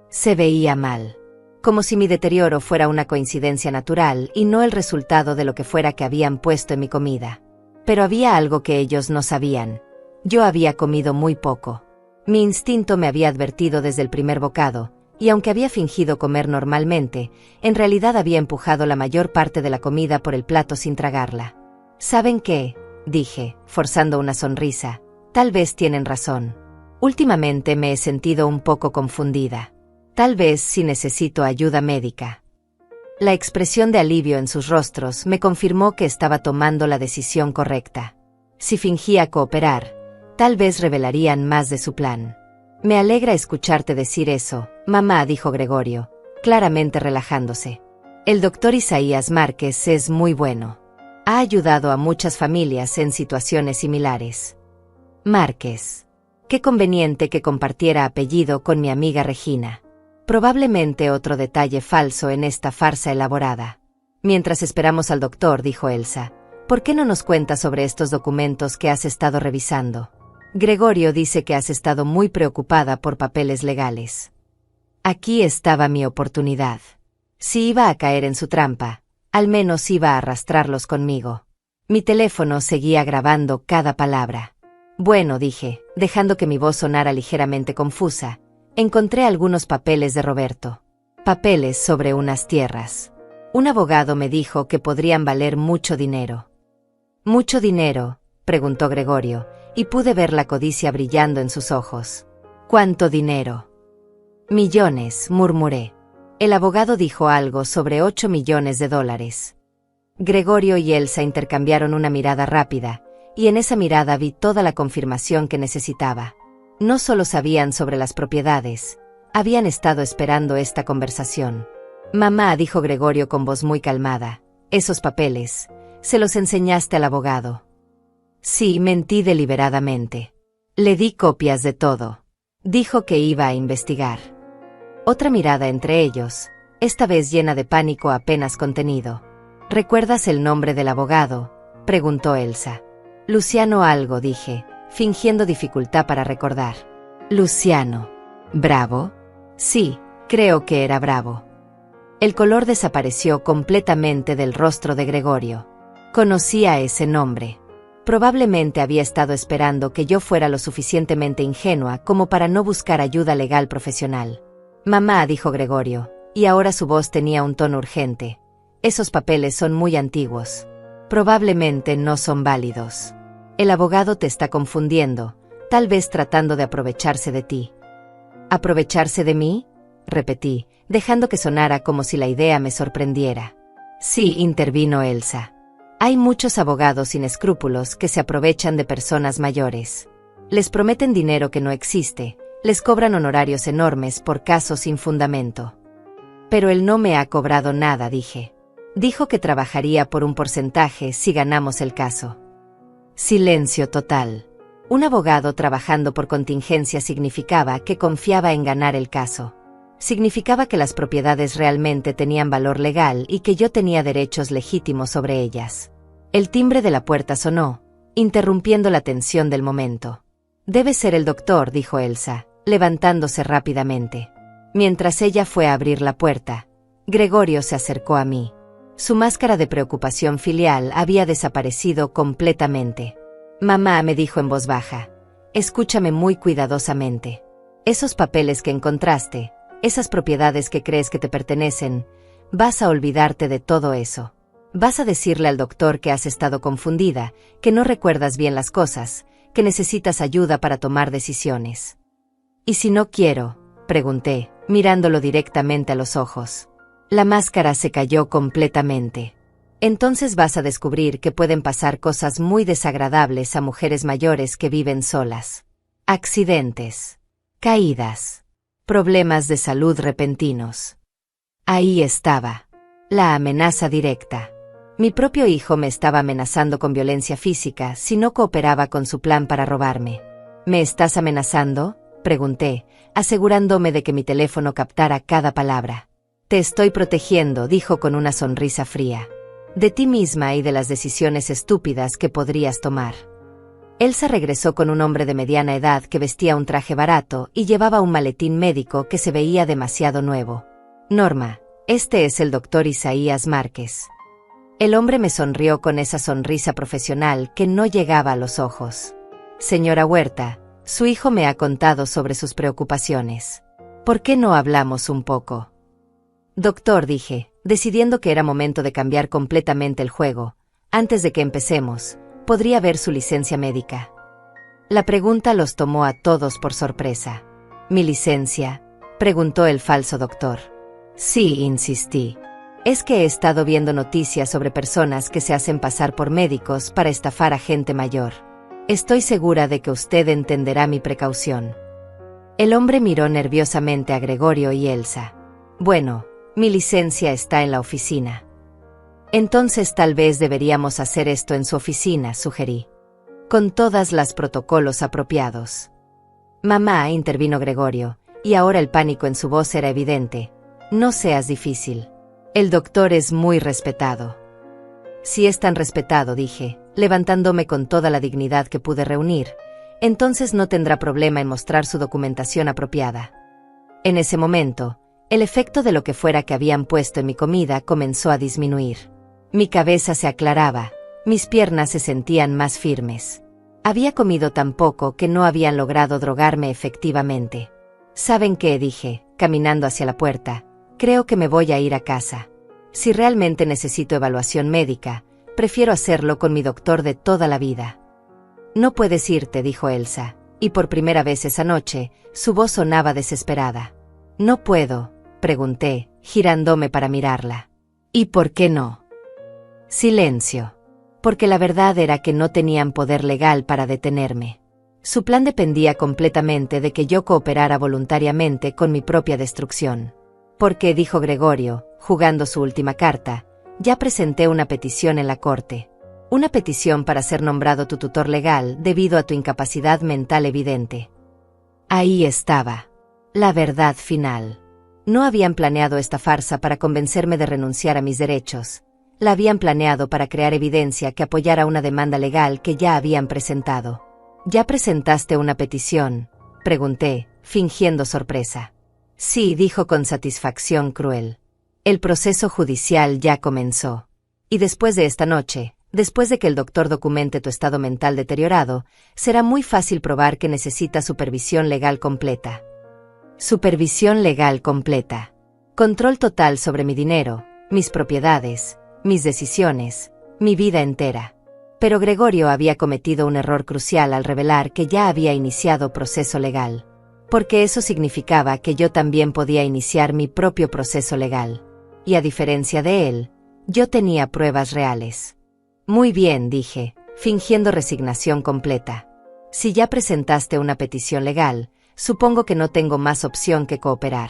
Speaker 1: Se veía mal. Como si mi deterioro fuera una coincidencia natural y no el resultado de lo que fuera que habían puesto en mi comida. Pero había algo que ellos no sabían. Yo había comido muy poco. Mi instinto me había advertido desde el primer bocado, y aunque había fingido comer normalmente, en realidad había empujado la mayor parte de la comida por el plato sin tragarla. ¿Saben qué?, dije, forzando una sonrisa. Tal vez tienen razón. Últimamente me he sentido un poco confundida. Tal vez sí necesito ayuda médica. La expresión de alivio en sus rostros me confirmó que estaba tomando la decisión correcta. Si fingía cooperar, tal vez revelarían más de su plan. Me alegra escucharte decir eso, mamá, dijo Gregorio, claramente relajándose. El doctor Isaías Márquez es muy bueno. Ha ayudado a muchas familias en situaciones similares. Márquez. Qué conveniente que compartiera apellido con mi amiga Regina. Probablemente otro detalle falso en esta farsa elaborada. Mientras esperamos al doctor, dijo Elsa, ¿por qué no nos cuentas sobre estos documentos que has estado revisando? Gregorio dice que has estado muy preocupada por papeles legales. Aquí estaba mi oportunidad. Si iba a caer en su trampa, al menos iba a arrastrarlos conmigo. Mi teléfono seguía grabando cada palabra. Bueno, dije, dejando que mi voz sonara ligeramente confusa, encontré algunos papeles de Roberto. Papeles sobre unas tierras. Un abogado me dijo que podrían valer mucho dinero. ¿Mucho dinero?, preguntó Gregorio, y pude ver la codicia brillando en sus ojos. ¿Cuánto dinero? Millones, murmuré. El abogado dijo algo sobre 8 millones de dólares. Gregorio y Elsa intercambiaron una mirada rápida, y en esa mirada vi toda la confirmación que necesitaba. No solo sabían sobre las propiedades, habían estado esperando esta conversación. Mamá, dijo Gregorio con voz muy calmada, esos papeles, ¿se los enseñaste al abogado? Sí, mentí deliberadamente. Le di copias de todo. Dijo que iba a investigar. Otra mirada entre ellos, esta vez llena de pánico apenas contenido. ¿Recuerdas el nombre del abogado?, preguntó Elsa. Luciano algo, dije, fingiendo dificultad para recordar. Luciano. ¿Bravo? Sí, creo que era Bravo. El color desapareció completamente del rostro de Gregorio. Conocía ese nombre. Probablemente había estado esperando que yo fuera lo suficientemente ingenua como para no buscar ayuda legal profesional. Mamá, dijo Gregorio, y ahora su voz tenía un tono urgente. Esos papeles son muy antiguos. Probablemente no son válidos. El abogado te está confundiendo, tal vez tratando de aprovecharse de ti. ¿Aprovecharse de mí?, repetí, dejando que sonara como si la idea me sorprendiera. Sí, intervino Elsa. Hay muchos abogados sin escrúpulos que se aprovechan de personas mayores. Les prometen dinero que no existe, les cobran honorarios enormes por casos sin fundamento. Pero él no me ha cobrado nada, dije. Dijo que trabajaría por un porcentaje si ganamos el caso. Silencio total. Un abogado trabajando por contingencia significaba que confiaba en ganar el caso. Significaba que las propiedades realmente tenían valor legal y que yo tenía derechos legítimos sobre ellas. El timbre de la puerta sonó, interrumpiendo la tensión del momento. Debe ser el doctor, dijo Elsa, levantándose rápidamente. Mientras ella fue a abrir la puerta, Gregorio se acercó a mí. Su máscara de preocupación filial había desaparecido completamente. Mamá, me dijo en voz baja, escúchame muy cuidadosamente. Esos papeles que encontraste, esas propiedades que crees que te pertenecen, vas a olvidarte de todo eso. Vas a decirle al doctor que has estado confundida, que no recuerdas bien las cosas, que necesitas ayuda para tomar decisiones. ¿Y si no quiero?, pregunté, mirándolo directamente a los ojos. La máscara se cayó completamente. Entonces vas a descubrir que pueden pasar cosas muy desagradables a mujeres mayores que viven solas. Accidentes. Caídas. Problemas de salud repentinos. Ahí estaba. La amenaza directa. Mi propio hijo me estaba amenazando con violencia física si no cooperaba con su plan para robarme. ¿Me estás amenazando?, pregunté, asegurándome de que mi teléfono captara cada palabra. Te estoy protegiendo, dijo con una sonrisa fría. De ti misma y de las decisiones estúpidas que podrías tomar. Elsa regresó con un hombre de mediana edad que vestía un traje barato y llevaba un maletín médico que se veía demasiado nuevo. Norma, este es el doctor Isaías Márquez. El hombre me sonrió con esa sonrisa profesional que no llegaba a los ojos. Señora Huerta, su hijo me ha contado sobre sus preocupaciones. ¿Por qué no hablamos un poco? Doctor, dije, decidiendo que era momento de cambiar completamente el juego. Antes de que empecemos, ¿podría ver su licencia médica? La pregunta los tomó a todos por sorpresa. ¿Mi licencia?, preguntó el falso doctor. Sí, insistí. Es que he estado viendo noticias sobre personas que se hacen pasar por médicos para estafar a gente mayor. Estoy segura de que usted entenderá mi precaución. El hombre miró nerviosamente a Gregorio y Elsa. Bueno, mi licencia está en la oficina. Entonces tal vez deberíamos hacer esto en su oficina, sugerí. Con todas las protocolos apropiados. Mamá, intervino Gregorio, y ahora el pánico en su voz era evidente. No seas difícil. El doctor es muy respetado. Si es tan respetado, dije, levantándome con toda la dignidad que pude reunir, entonces no tendrá problema en mostrar su documentación apropiada. En ese momento, el efecto de lo que fuera que habían puesto en mi comida comenzó a disminuir. Mi cabeza se aclaraba, mis piernas se sentían más firmes. Había comido tan poco que no habían logrado drogarme efectivamente. ¿Saben qué?, dije, caminando hacia la puerta. Creo que me voy a ir a casa. Si realmente necesito evaluación médica, prefiero hacerlo con mi doctor de toda la vida. No puedes irte, dijo Elsa, y por primera vez esa noche, su voz sonaba desesperada. ¿No puedo?, pregunté, girándome para mirarla. ¿Y por qué no? Silencio. Porque la verdad era que no tenían poder legal para detenerme. Su plan dependía completamente de que yo cooperara voluntariamente con mi propia destrucción. Porque, dijo Gregorio, jugando su última carta, ya presenté una petición en la corte. Una petición para ser nombrado tu tutor legal debido a tu incapacidad mental evidente. Ahí estaba. La verdad final. No habían planeado esta farsa para convencerme de renunciar a mis derechos. La habían planeado para crear evidencia que apoyara una demanda legal que ya habían presentado. ¿Ya presentaste una petición?, pregunté, fingiendo sorpresa. Sí, dijo con satisfacción cruel. El proceso judicial ya comenzó. Y después de esta noche, después de que el doctor documente tu estado mental deteriorado, será muy fácil probar que necesitas supervisión legal completa. Supervisión legal completa. Control total sobre mi dinero, mis propiedades, mis decisiones, mi vida entera. Pero Gregorio había cometido un error crucial al revelar que ya había iniciado proceso legal. Porque eso significaba que yo también podía iniciar mi propio proceso legal. Y a diferencia de él, yo tenía pruebas reales. Muy bien, dije, fingiendo resignación completa. Si ya presentaste una petición legal, supongo que no tengo más opción que cooperar.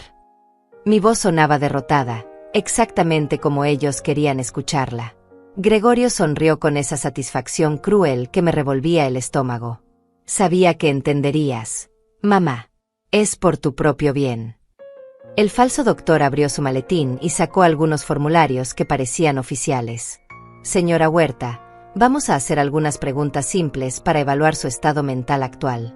Speaker 1: Mi voz sonaba derrotada, exactamente como ellos querían escucharla. Gregorio sonrió con esa satisfacción cruel que me revolvía el estómago. Sabía que entenderías, mamá. Es por tu propio bien. El falso doctor abrió su maletín y sacó algunos formularios que parecían oficiales. Señora Huerta, vamos a hacer algunas preguntas simples para evaluar su estado mental actual.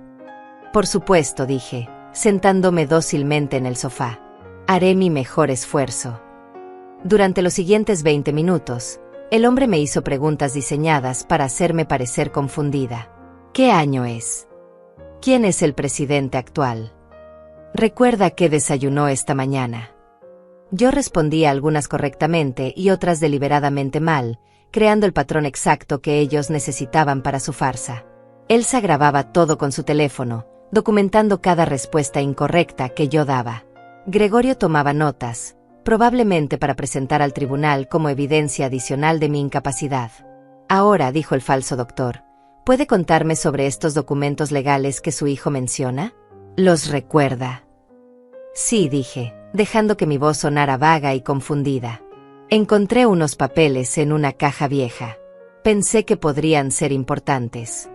Speaker 1: Por supuesto, dije, sentándome dócilmente en el sofá. Haré mi mejor esfuerzo. Durante los siguientes 20 minutos, el hombre me hizo preguntas diseñadas para hacerme parecer confundida. ¿Qué año es? ¿Quién es el presidente actual? ¿Recuerda qué desayunó esta mañana? Yo respondía algunas correctamente y otras deliberadamente mal, creando el patrón exacto que ellos necesitaban para su farsa. Elsa grababa todo con su teléfono, documentando cada respuesta incorrecta que yo daba. Gregorio tomaba notas, probablemente para presentar al tribunal como evidencia adicional de mi incapacidad. Ahora, dijo el falso doctor, ¿puede contarme sobre estos documentos legales que su hijo menciona? ¿Los recuerda? Sí, dije, dejando que mi voz sonara vaga y confundida. Encontré unos papeles en una caja vieja. Pensé que podrían ser importantes.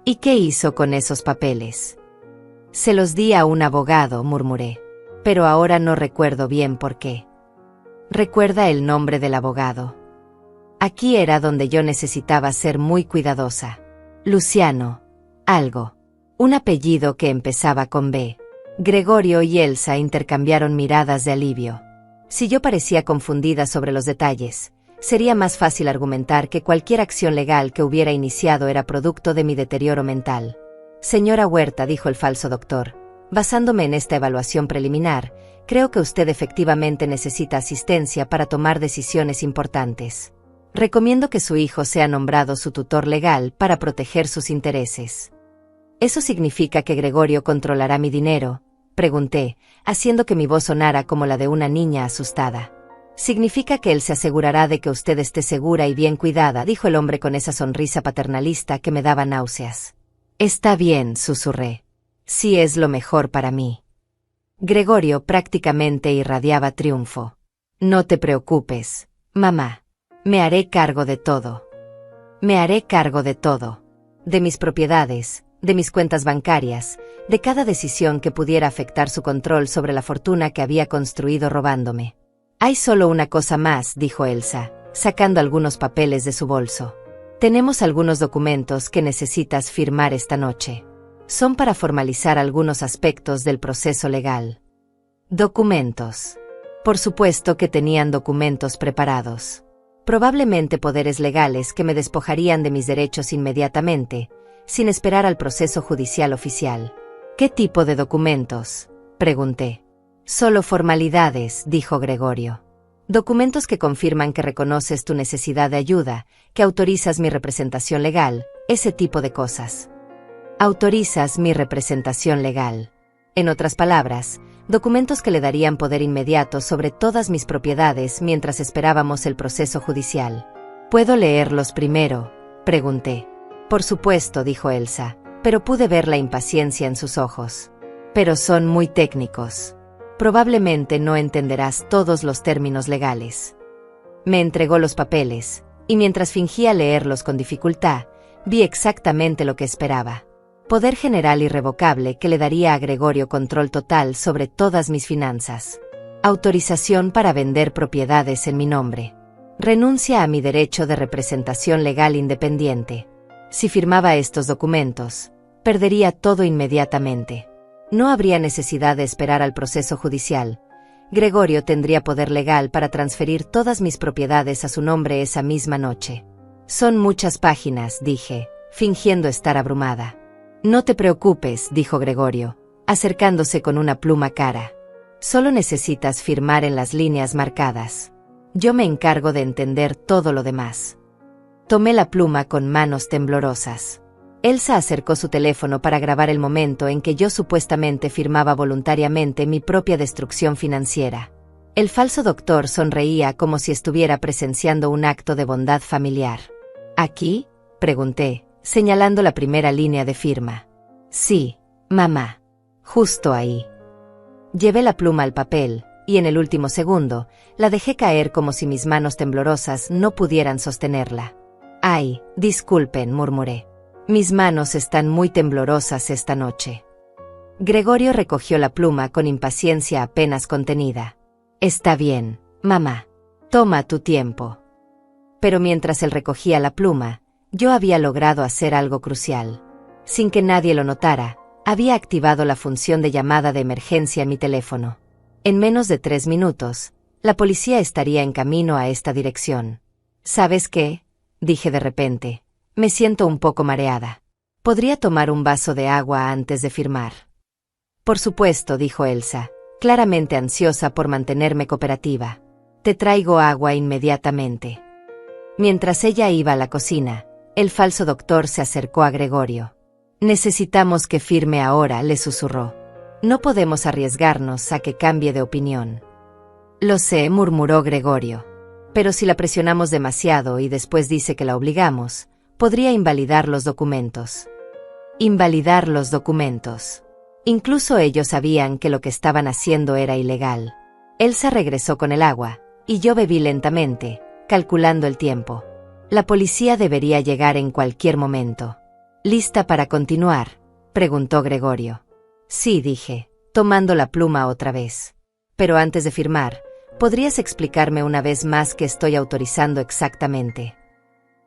Speaker 1: ¿Y qué hizo con esos papeles? Se los di a un abogado, murmuré. Pero ahora no recuerdo bien por qué. ¿Recuerda el nombre del abogado? Aquí era donde yo necesitaba ser muy cuidadosa. Luciano. Algo. Un apellido que empezaba con B. Gregorio y Elsa intercambiaron miradas de alivio. Si yo parecía confundida sobre los detalles, sería más fácil argumentar que cualquier acción legal que hubiera iniciado era producto de mi deterioro mental. Señora Huerta, dijo el falso doctor, basándome en esta evaluación preliminar, creo que usted efectivamente necesita asistencia para tomar decisiones importantes. Recomiendo que su hijo sea nombrado su tutor legal para proteger sus intereses. ¿Eso significa que Gregorio controlará mi dinero?, pregunté, haciendo que mi voz sonara como la de una niña asustada. Significa que él se asegurará de que usted esté segura y bien cuidada, dijo el hombre con esa sonrisa paternalista que me daba náuseas. Está bien, susurré. Sí es lo mejor para mí. Gregorio prácticamente irradiaba triunfo. No te preocupes, mamá. Me haré cargo de todo. Me haré cargo de todo. De mis propiedades, de mis cuentas bancarias, de cada decisión que pudiera afectar su control sobre la fortuna que había construido robándome. Hay solo una cosa más, dijo Elsa, sacando algunos papeles de su bolso. Tenemos algunos documentos que necesitas firmar esta noche. Son para formalizar algunos aspectos del proceso legal. Documentos. Por supuesto que tenían documentos preparados. Probablemente poderes legales que me despojarían de mis derechos inmediatamente, sin esperar al proceso judicial oficial. ¿Qué tipo de documentos?, pregunté. Solo formalidades, dijo Gregorio. Documentos que confirman que reconoces tu necesidad de ayuda, que autorizas mi representación legal, ese tipo de cosas. Autorizas mi representación legal. En otras palabras, documentos que le darían poder inmediato sobre todas mis propiedades mientras esperábamos el proceso judicial. ¿Puedo leerlos primero?, pregunté. Por supuesto, dijo Elsa, pero pude ver la impaciencia en sus ojos. Pero son muy técnicos. Probablemente no entenderás todos los términos legales. Me entregó los papeles, y mientras fingía leerlos con dificultad, vi exactamente lo que esperaba. Poder general irrevocable que le daría a Gregorio control total sobre todas mis finanzas. Autorización para vender propiedades en mi nombre. Renuncia a mi derecho de representación legal independiente. Si firmaba estos documentos, perdería todo inmediatamente. No habría necesidad de esperar al proceso judicial. Gregorio tendría poder legal para transferir todas mis propiedades a su nombre esa misma noche. Son muchas páginas, dije, fingiendo estar abrumada. No te preocupes, dijo Gregorio, acercándose con una pluma cara. Solo necesitas firmar en las líneas marcadas. Yo me encargo de entender todo lo demás. Tomé la pluma con manos temblorosas. Elsa acercó su teléfono para grabar el momento en que yo supuestamente firmaba voluntariamente mi propia destrucción financiera. El falso doctor sonreía como si estuviera presenciando un acto de bondad familiar. ¿Aquí?, pregunté, señalando la primera línea de firma. Sí, mamá. Justo ahí. Llevé la pluma al papel, y en el último segundo, la dejé caer como si mis manos temblorosas no pudieran sostenerla. Ay, disculpen, murmuré. Mis manos están muy temblorosas esta noche. Gregorio recogió la pluma con impaciencia apenas contenida. Está bien, mamá. Toma tu tiempo. Pero mientras él recogía la pluma, yo había logrado hacer algo crucial. Sin que nadie lo notara, había activado la función de llamada de emergencia en mi teléfono. En menos de 3 minutos, la policía estaría en camino a esta dirección. ¿Sabes qué?, dije de repente. Me siento un poco mareada. ¿Podría tomar un vaso de agua antes de firmar? Por supuesto, dijo Elsa, claramente ansiosa por mantenerme cooperativa. Te traigo agua inmediatamente. Mientras ella iba a la cocina, el falso doctor se acercó a Gregorio. Necesitamos que firme ahora, le susurró. No podemos arriesgarnos a que cambie de opinión. Lo sé, murmuró Gregorio. Pero si la presionamos demasiado y después dice que la obligamos, podría invalidar los documentos. Invalidar los documentos. Incluso ellos sabían que lo que estaban haciendo era ilegal. Elsa regresó con el agua, y yo bebí lentamente, calculando el tiempo. La policía debería llegar en cualquier momento. ¿Lista para continuar?, preguntó Gregorio. Sí, dije, tomando la pluma otra vez. Pero antes de firmar, ¿Podrías explicarme una vez más qué estoy autorizando exactamente?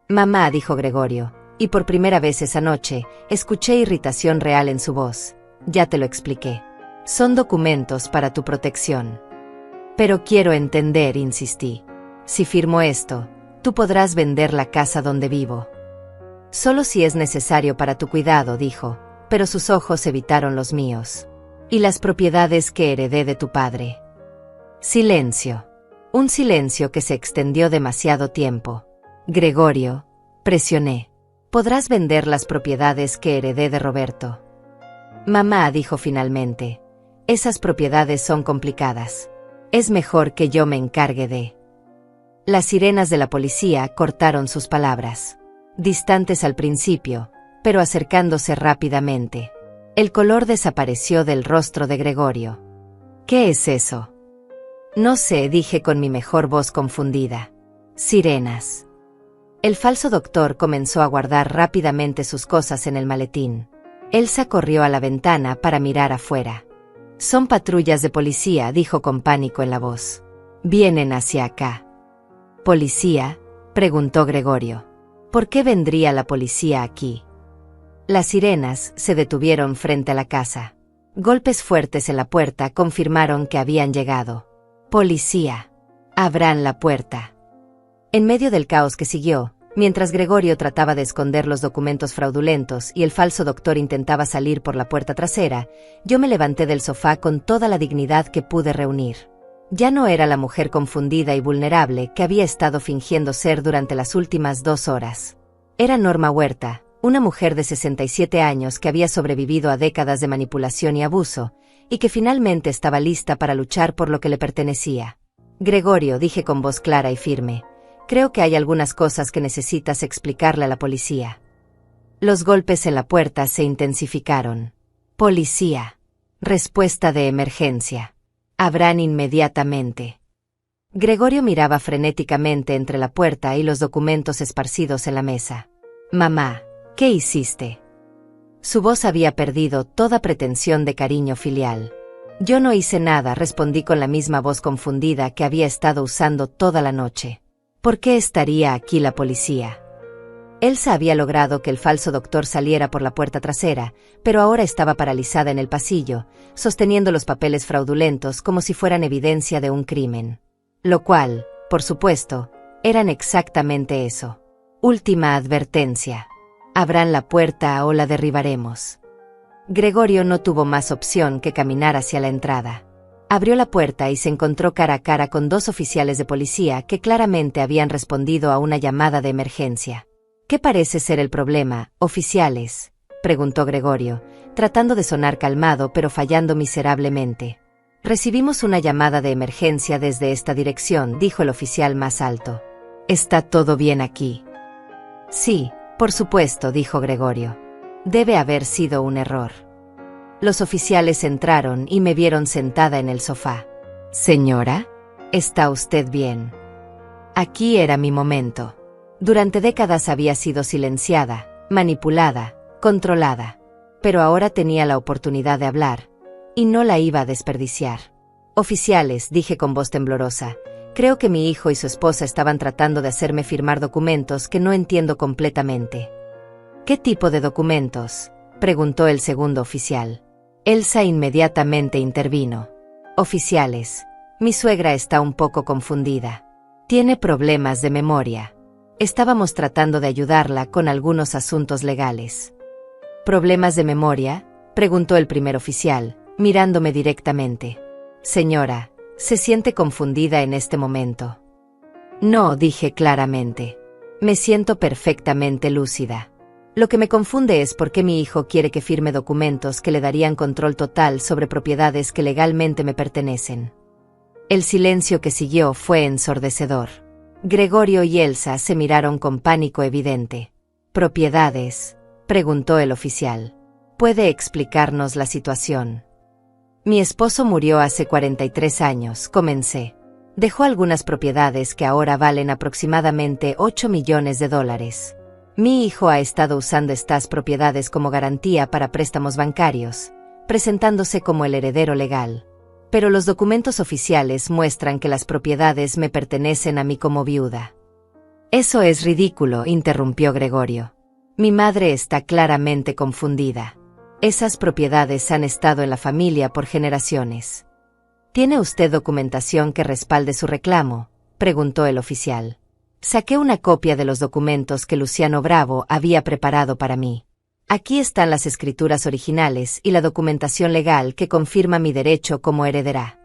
Speaker 1: Mamá, dijo Gregorio, y por primera vez esa noche, escuché irritación real en su voz. Ya te lo expliqué. Son documentos para tu protección. Pero quiero entender, insistí. Si firmo esto, tú podrás vender la casa donde vivo. Solo si es necesario para tu cuidado, dijo, pero sus ojos evitaron los míos. Y las propiedades que heredé de tu padre. Silencio. Un silencio que se extendió demasiado tiempo. Gregorio, presioné. Podrás vender las propiedades que heredé de Roberto. Mamá, dijo finalmente. Esas propiedades son complicadas. Es mejor que yo me encargue de... Las sirenas de la policía cortaron sus palabras. Distantes al principio, pero acercándose rápidamente. El color desapareció del rostro de Gregorio. ¿Qué es eso? No sé, dije con mi mejor voz confundida. Sirenas. El falso doctor comenzó a guardar rápidamente sus cosas en el maletín. Elsa corrió a la ventana para mirar afuera. Son patrullas de policía, dijo con pánico en la voz. Vienen hacia acá. ¿Policía?, preguntó Gregorio. ¿Por qué vendría la policía aquí? Las sirenas se detuvieron frente a la casa. Golpes fuertes en la puerta confirmaron que habían llegado. Policía. Abran la puerta. En medio del caos que siguió, mientras Gregorio trataba de esconder los documentos fraudulentos y el falso doctor intentaba salir por la puerta trasera, yo me levanté del sofá con toda la dignidad que pude reunir. Ya no era la mujer confundida y vulnerable que había estado fingiendo ser durante las últimas 2 horas. Era Norma Huerta, una mujer de 67 años que había sobrevivido a décadas de manipulación y abuso, y que finalmente estaba lista para luchar por lo que le pertenecía. Gregorio, dije con voz clara y firme, creo que hay algunas cosas que necesitas explicarle a la policía. Los golpes en la puerta se intensificaron. Policía. Respuesta de emergencia. Abran inmediatamente. Gregorio miraba frenéticamente entre la puerta y los documentos esparcidos en la mesa. Mamá, ¿qué hiciste? Su voz había perdido toda pretensión de cariño filial. Yo no hice nada, respondí con la misma voz confundida que había estado usando toda la noche. ¿Por qué estaría aquí la policía? Elsa había logrado que el falso doctor saliera por la puerta trasera, pero ahora estaba paralizada en el pasillo, sosteniendo los papeles fraudulentos como si fueran evidencia de un crimen. Lo cual, por supuesto, eran exactamente eso. Última advertencia. Abran la puerta o la derribaremos. Gregorio no tuvo más opción que caminar hacia la entrada. Abrió la puerta y se encontró cara a cara con 2 oficiales de policía que claramente habían respondido a una llamada de emergencia. ¿Qué parece ser el problema, oficiales?, preguntó Gregorio, tratando de sonar calmado pero fallando miserablemente. Recibimos una llamada de emergencia desde esta dirección, dijo el oficial más alto. ¿Está todo bien aquí? Sí, por supuesto, dijo Gregorio. Debe haber sido un error. Los oficiales entraron y me vieron sentada en el sofá. Señora, ¿está usted bien? Aquí era mi momento. Durante décadas había sido silenciada, manipulada, controlada. Pero ahora tenía la oportunidad de hablar, y no la iba a desperdiciar. Oficiales, dije con voz temblorosa, creo que mi hijo y su esposa estaban tratando de hacerme firmar documentos que no entiendo completamente. ¿Qué tipo de documentos?, preguntó el segundo oficial. Elsa inmediatamente intervino. Oficiales, mi suegra está un poco confundida. Tiene problemas de memoria. Estábamos tratando de ayudarla con algunos asuntos legales. ¿Problemas de memoria?, preguntó el primer oficial, mirándome directamente. Señora, ¿se siente confundida en este momento? No, dije claramente. Me siento perfectamente lúcida. Lo que me confunde es por qué mi hijo quiere que firme documentos que le darían control total sobre propiedades que legalmente me pertenecen. El silencio que siguió fue ensordecedor. Gregorio y Elsa se miraron con pánico evidente. ¿Propiedades?, preguntó el oficial. ¿Puede explicarnos la situación? Mi esposo murió hace 43 años, comencé. Dejó algunas propiedades que ahora valen aproximadamente $8 millones. Mi hijo ha estado usando estas propiedades como garantía para préstamos bancarios, presentándose como el heredero legal. Pero los documentos oficiales muestran que las propiedades me pertenecen a mí como viuda. Eso es ridículo, interrumpió Gregorio. Mi madre está claramente confundida. Esas propiedades han estado en la familia por generaciones. ¿Tiene usted documentación que respalde su reclamo?, preguntó el oficial. Saqué una copia de los documentos que Luciano Bravo había preparado para mí. Aquí están las escrituras originales y la documentación legal que confirma mi derecho como heredera.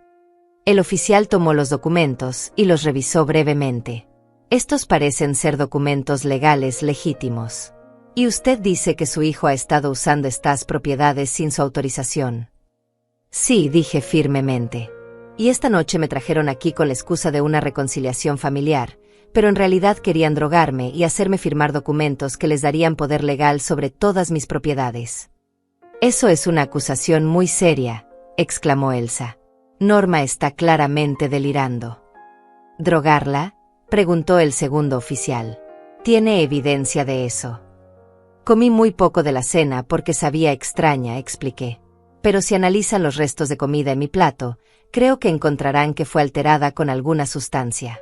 Speaker 1: El oficial tomó los documentos y los revisó brevemente. Estos parecen ser documentos legales legítimos. Y usted dice que su hijo ha estado usando estas propiedades sin su autorización. Sí, dije firmemente. Y esta noche me trajeron aquí con la excusa de una reconciliación familiar, pero en realidad querían drogarme y hacerme firmar documentos que les darían poder legal sobre todas mis propiedades. Eso es una acusación muy seria, exclamó Elsa. Norma está claramente delirando. ¿Drogarla?, preguntó el segundo oficial. ¿Tiene evidencia de eso? Comí muy poco de la cena porque sabía extraña, expliqué. Pero si analizan los restos de comida en mi plato, creo que encontrarán que fue alterada con alguna sustancia.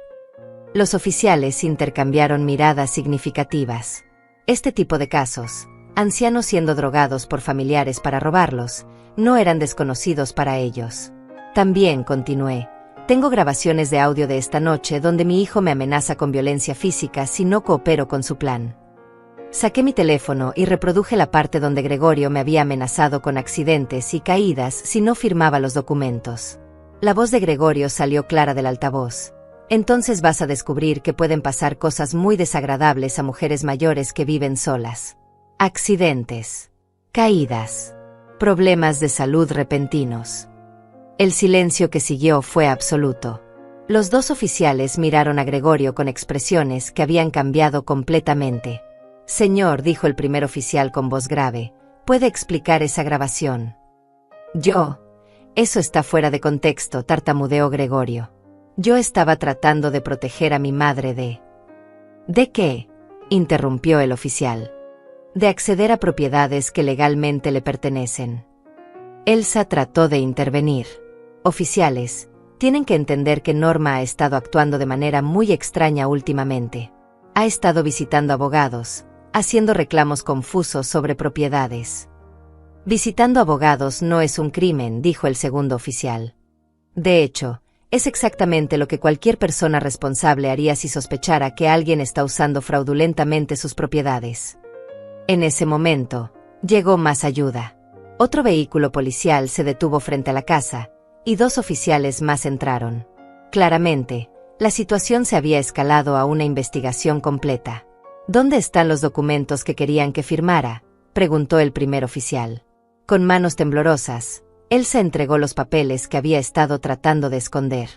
Speaker 1: Los oficiales intercambiaron miradas significativas. Este tipo de casos, ancianos siendo drogados por familiares para robarlos, no eran desconocidos para ellos. También, continué, tengo grabaciones de audio de esta noche donde mi hijo me amenaza con violencia física si no coopero con su plan. Saqué mi teléfono y reproduje la parte donde Gregorio me había amenazado con accidentes y caídas si no firmaba los documentos. La voz de Gregorio salió clara del altavoz. Entonces vas a descubrir que pueden pasar cosas muy desagradables a mujeres mayores que viven solas. Accidentes, caídas, problemas de salud repentinos. El silencio que siguió fue absoluto. Los dos oficiales miraron a Gregorio con expresiones que habían cambiado completamente. Señor, dijo el primer oficial con voz grave, ¿puede explicar esa grabación? Eso está fuera de contexto, tartamudeó Gregorio. Yo estaba tratando de proteger a mi madre de... ¿De qué?, interrumpió el oficial. De acceder a propiedades que legalmente le pertenecen. Elsa trató de intervenir. Oficiales, tienen que entender que Norma ha estado actuando de manera muy extraña últimamente. Ha estado visitando abogados, haciendo reclamos confusos sobre propiedades. Visitando abogados no es un crimen, dijo el segundo oficial. De hecho, es exactamente lo que cualquier persona responsable haría si sospechara que alguien está usando fraudulentamente sus propiedades. En ese momento, llegó más ayuda. Otro vehículo policial se detuvo frente a la casa, y dos oficiales más entraron. Claramente, la situación se había escalado a una investigación completa. ¿Dónde están los documentos que querían que firmara?, preguntó el primer oficial. Con manos temblorosas, Elsa entregó los papeles que había estado tratando de esconder.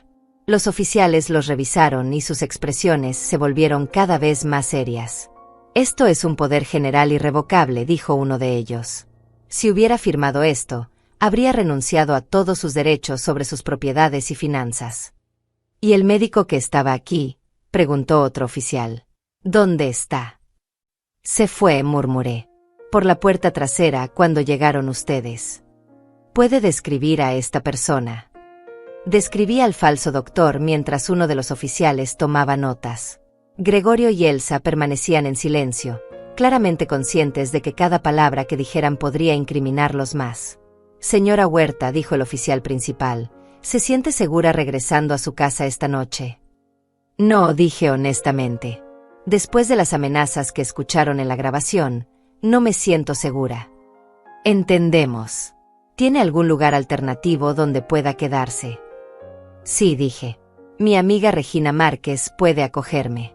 Speaker 1: Los oficiales los revisaron y sus expresiones se volvieron cada vez más serias. Esto es un poder general irrevocable, dijo uno de ellos. Si hubiera firmado esto, habría renunciado a todos sus derechos sobre sus propiedades y finanzas. ¿Y el médico que estaba aquí?, preguntó otro oficial. ¿Dónde está? Se fue, murmuré. Por la puerta trasera cuando llegaron ustedes. ¿Puede describir a esta persona? Describí al falso doctor mientras uno de los oficiales tomaba notas. Gregorio y Elsa permanecían en silencio, claramente conscientes de que cada palabra que dijeran podría incriminarlos más. Señora Huerta, dijo el oficial principal, ¿se siente segura regresando a su casa esta noche? No, dije honestamente. Después de las amenazas que escucharon en la grabación, no me siento segura. Entendemos. ¿Tiene algún lugar alternativo donde pueda quedarse? Sí, dije. Mi amiga Regina Márquez puede acogerme.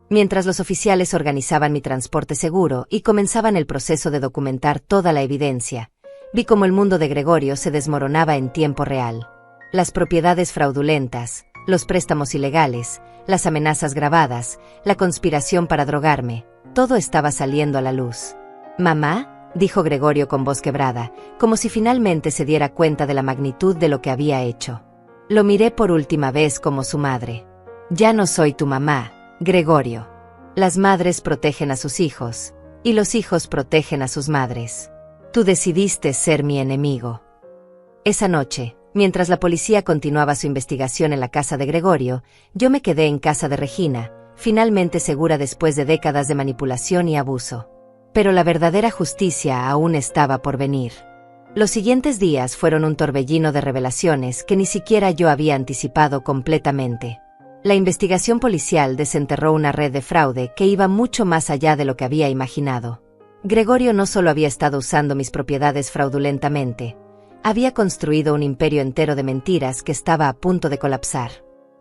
Speaker 1: Mientras los oficiales organizaban mi transporte seguro y comenzaban el proceso de documentar toda la evidencia, vi cómo el mundo de Gregorio se desmoronaba en tiempo real. Las propiedades fraudulentas, los préstamos ilegales, las amenazas grabadas, la conspiración para drogarme, todo estaba saliendo a la luz. «¿Mamá?», dijo Gregorio con voz quebrada, como si finalmente se diera cuenta de la magnitud de lo que había hecho. Lo miré por última vez como su madre. «Ya no soy tu mamá, Gregorio. Las madres protegen a sus hijos, y los hijos protegen a sus madres. Tú decidiste ser mi enemigo». Esa noche, Mientras la policía continuaba su investigación en la casa de Gregorio, yo me quedé en casa de Regina, finalmente segura después de décadas de manipulación y abuso. Pero la verdadera justicia aún estaba por venir. Los siguientes días fueron un torbellino de revelaciones que ni siquiera yo había anticipado completamente. La investigación policial desenterró una red de fraude que iba mucho más allá de lo que había imaginado. Gregorio no solo había estado usando mis propiedades fraudulentamente, había construido un imperio entero de mentiras que estaba a punto de colapsar.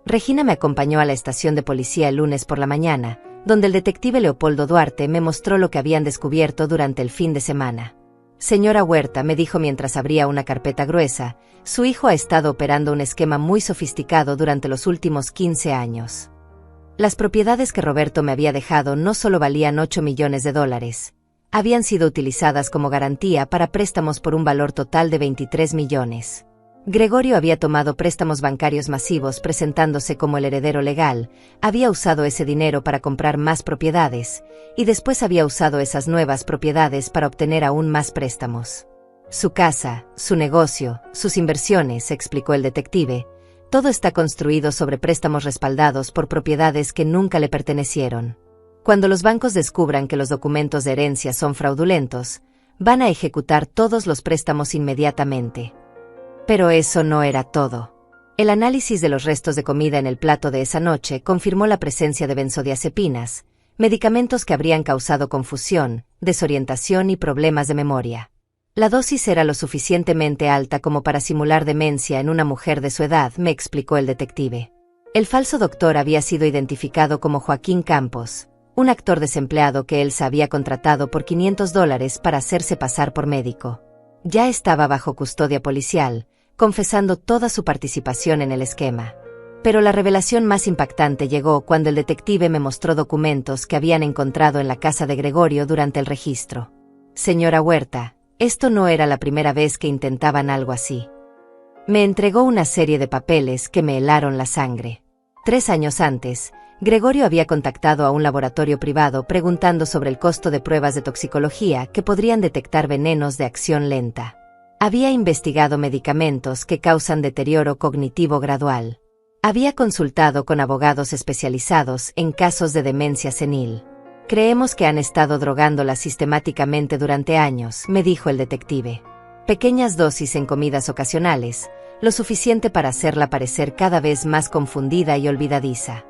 Speaker 1: Regina me acompañó a la estación de policía el lunes por la mañana, donde el detective Leopoldo Duarte me mostró lo que habían descubierto durante el fin de semana. Señora Huerta, me dijo mientras abría una carpeta gruesa, su hijo ha estado operando un esquema muy sofisticado durante los últimos 15 años. Las propiedades que Roberto me había dejado no solo valían $8 millones, habían sido utilizadas como garantía para préstamos por un valor total de 23 millones. Gregorio había tomado préstamos bancarios masivos presentándose como el heredero legal, había usado ese dinero para comprar más propiedades, y después había usado esas nuevas propiedades para obtener aún más préstamos. Su casa, su negocio, sus inversiones, explicó el detective, todo está construido sobre préstamos respaldados por propiedades que nunca le pertenecieron. Cuando los bancos descubran que los documentos de herencia son fraudulentos, van a ejecutar todos los préstamos inmediatamente. Pero eso no era todo. El análisis de los restos de comida en el plato de esa noche confirmó la presencia de benzodiazepinas, medicamentos que habrían causado confusión, desorientación y problemas de memoria. La dosis era lo suficientemente alta como para simular demencia en una mujer de su edad, me explicó el detective. El falso doctor había sido identificado como Joaquín Campos, un actor desempleado que Elsa había contratado por $500 para hacerse pasar por médico. Ya estaba bajo custodia policial, confesando toda su participación en el esquema. Pero la revelación más impactante llegó cuando el detective me mostró documentos que habían encontrado en la casa de Gregorio durante el registro. Señora Huerta, esto no era la primera vez que intentaban algo así. Me entregó una serie de papeles que me helaron la sangre. 3 años antes, Gregorio había contactado a un laboratorio privado preguntando sobre el costo de pruebas de toxicología que podrían detectar venenos de acción lenta. Había investigado medicamentos que causan deterioro cognitivo gradual. Había consultado con abogados especializados en casos de demencia senil. Creemos que han estado drogándola sistemáticamente durante años, me dijo el detective. Pequeñas dosis en comidas ocasionales, lo suficiente para hacerla parecer cada vez más confundida y olvidadiza.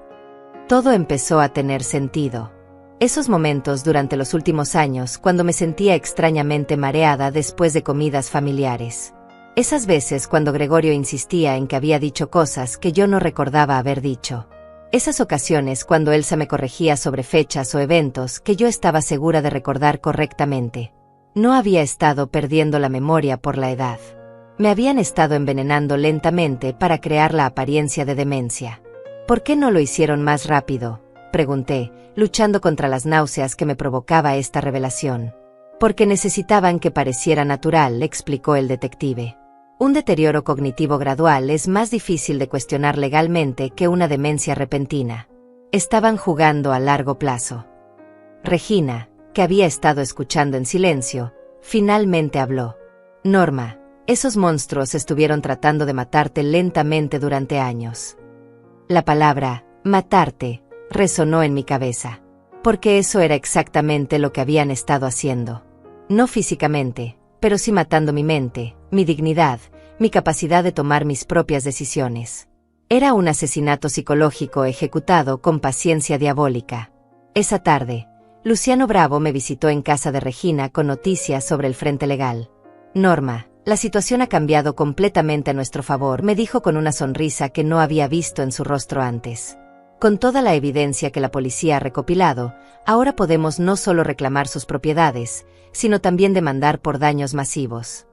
Speaker 1: Todo empezó a tener sentido. Esos momentos durante los últimos años cuando me sentía extrañamente mareada después de comidas familiares. Esas veces cuando Gregorio insistía en que había dicho cosas que yo no recordaba haber dicho. Esas ocasiones cuando Elsa me corregía sobre fechas o eventos que yo estaba segura de recordar correctamente. No había estado perdiendo la memoria por la edad. Me habían estado envenenando lentamente para crear la apariencia de demencia. ¿Por qué no lo hicieron más rápido?, pregunté, luchando contra las náuseas que me provocaba esta revelación. Porque necesitaban que pareciera natural, explicó el detective. Un deterioro cognitivo gradual es más difícil de cuestionar legalmente que una demencia repentina. Estaban jugando a largo plazo. Regina, que había estado escuchando en silencio, finalmente habló. Norma, esos monstruos estuvieron tratando de matarte lentamente durante años. La palabra, matarte, resonó en mi cabeza. Porque eso era exactamente lo que habían estado haciendo. No físicamente, pero sí matando mi mente, mi dignidad, mi capacidad de tomar mis propias decisiones. Era un asesinato psicológico ejecutado con paciencia diabólica. Esa tarde, Luciano Bravo me visitó en casa de Regina con noticias sobre el frente legal. Norma, la situación ha cambiado completamente a nuestro favor, me dijo con una sonrisa que no había visto en su rostro antes. Con toda la evidencia que la policía ha recopilado, ahora podemos no solo reclamar sus propiedades, sino también demandar por daños masivos.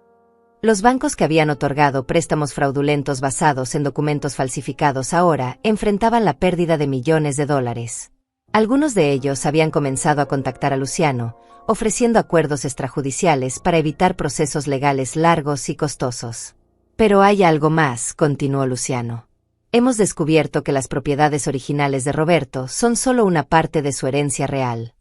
Speaker 1: Los bancos que habían otorgado préstamos fraudulentos basados en documentos falsificados ahora enfrentaban la pérdida de millones de dólares. Algunos de ellos habían comenzado a contactar a Luciano, ofreciendo acuerdos extrajudiciales para evitar procesos legales largos y costosos. Pero hay algo más, continuó Luciano. Hemos descubierto que las propiedades originales de Roberto son solo una parte de su herencia real.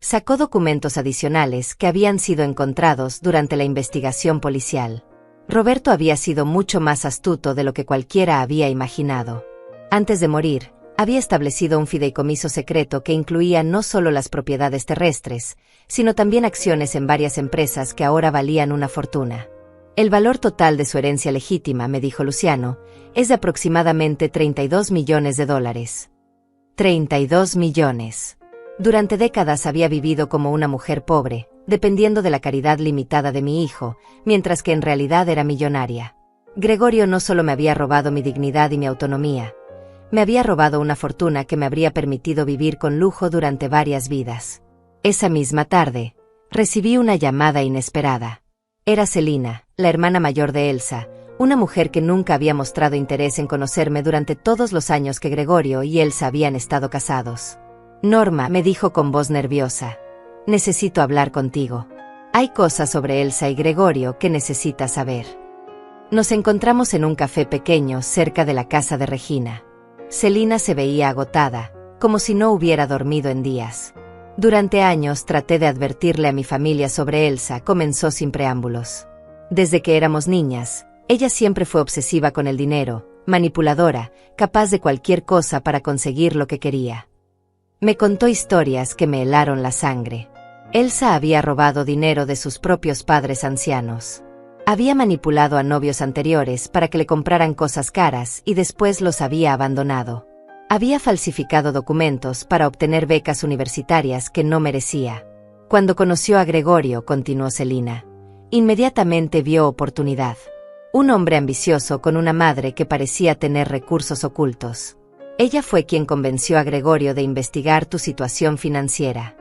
Speaker 1: Sacó documentos adicionales que habían sido encontrados durante la investigación policial. Roberto había sido mucho más astuto de lo que cualquiera había imaginado. Antes de morir, había establecido un fideicomiso secreto que incluía no solo las propiedades terrestres, sino también acciones en varias empresas que ahora valían una fortuna. El valor total de su herencia legítima, me dijo Luciano, es de aproximadamente $32 millones. 32 millones. Durante décadas había vivido como una mujer pobre, dependiendo de la caridad limitada de mi hijo, mientras que en realidad era millonaria. Gregorio no solo me había robado mi dignidad y mi autonomía, me había robado una fortuna que me habría permitido vivir con lujo durante varias vidas. Esa misma tarde, recibí una llamada inesperada. Era Celina, la hermana mayor de Elsa, una mujer que nunca había mostrado interés en conocerme durante todos los años que Gregorio y Elsa habían estado casados. Norma, me dijo con voz nerviosa, necesito hablar contigo. Hay cosas sobre Elsa y Gregorio que necesitas saber. Nos encontramos en un café pequeño cerca de la casa de Regina. Celina se veía agotada, como si no hubiera dormido en días. Durante años traté de advertirle a mi familia sobre Elsa, comenzó sin preámbulos. Desde que éramos niñas, ella siempre fue obsesiva con el dinero, manipuladora, capaz de cualquier cosa para conseguir lo que quería. Me contó historias que me helaron la sangre. Elsa había robado dinero de sus propios padres ancianos. Había manipulado a novios anteriores para que le compraran cosas caras y después los había abandonado. Había falsificado documentos para obtener becas universitarias que no merecía. Cuando conoció a Gregorio, continuó Celina, inmediatamente vio oportunidad. Un hombre ambicioso con una madre que parecía tener recursos ocultos. Ella fue quien convenció a Gregorio de investigar tu situación financiera.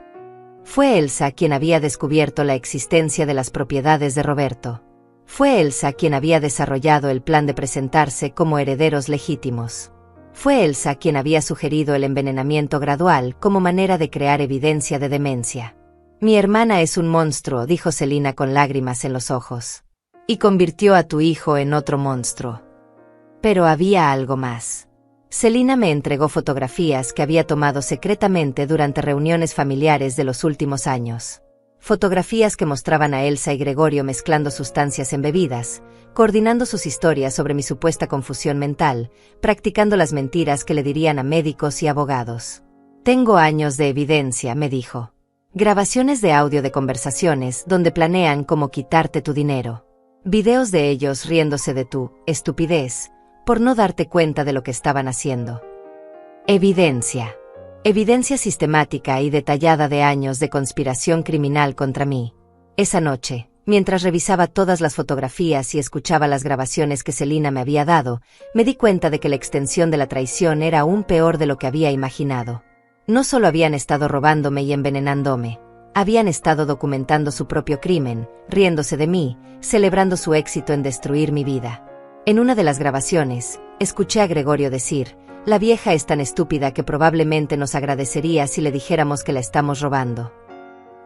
Speaker 1: Fue Elsa quien había descubierto la existencia de las propiedades de Roberto. Fue Elsa quien había desarrollado el plan de presentarse como herederos legítimos. Fue Elsa quien había sugerido el envenenamiento gradual como manera de crear evidencia de demencia. Mi hermana es un monstruo, dijo Celina con lágrimas en los ojos. Y convirtió a tu hijo en otro monstruo. Pero había algo más. Celina me entregó fotografías que había tomado secretamente durante reuniones familiares de los últimos años. Fotografías que mostraban a Elsa y Gregorio mezclando sustancias en bebidas, coordinando sus historias sobre mi supuesta confusión mental, practicando las mentiras que le dirían a médicos y abogados. Tengo años de evidencia, me dijo. Grabaciones de audio de conversaciones donde planean cómo quitarte tu dinero. Videos de ellos riéndose de tu estupidez, por no darte cuenta de lo que estaban haciendo. Evidencia. Evidencia sistemática y detallada de años de conspiración criminal contra mí. Esa noche, mientras revisaba todas las fotografías y escuchaba las grabaciones que Celina me había dado, me di cuenta de que la extensión de la traición era aún peor de lo que había imaginado. No solo habían estado robándome y envenenándome, habían estado documentando su propio crimen, riéndose de mí, celebrando su éxito en destruir mi vida. En una de las grabaciones, escuché a Gregorio decir, la vieja es tan estúpida que probablemente nos agradecería si le dijéramos que la estamos robando.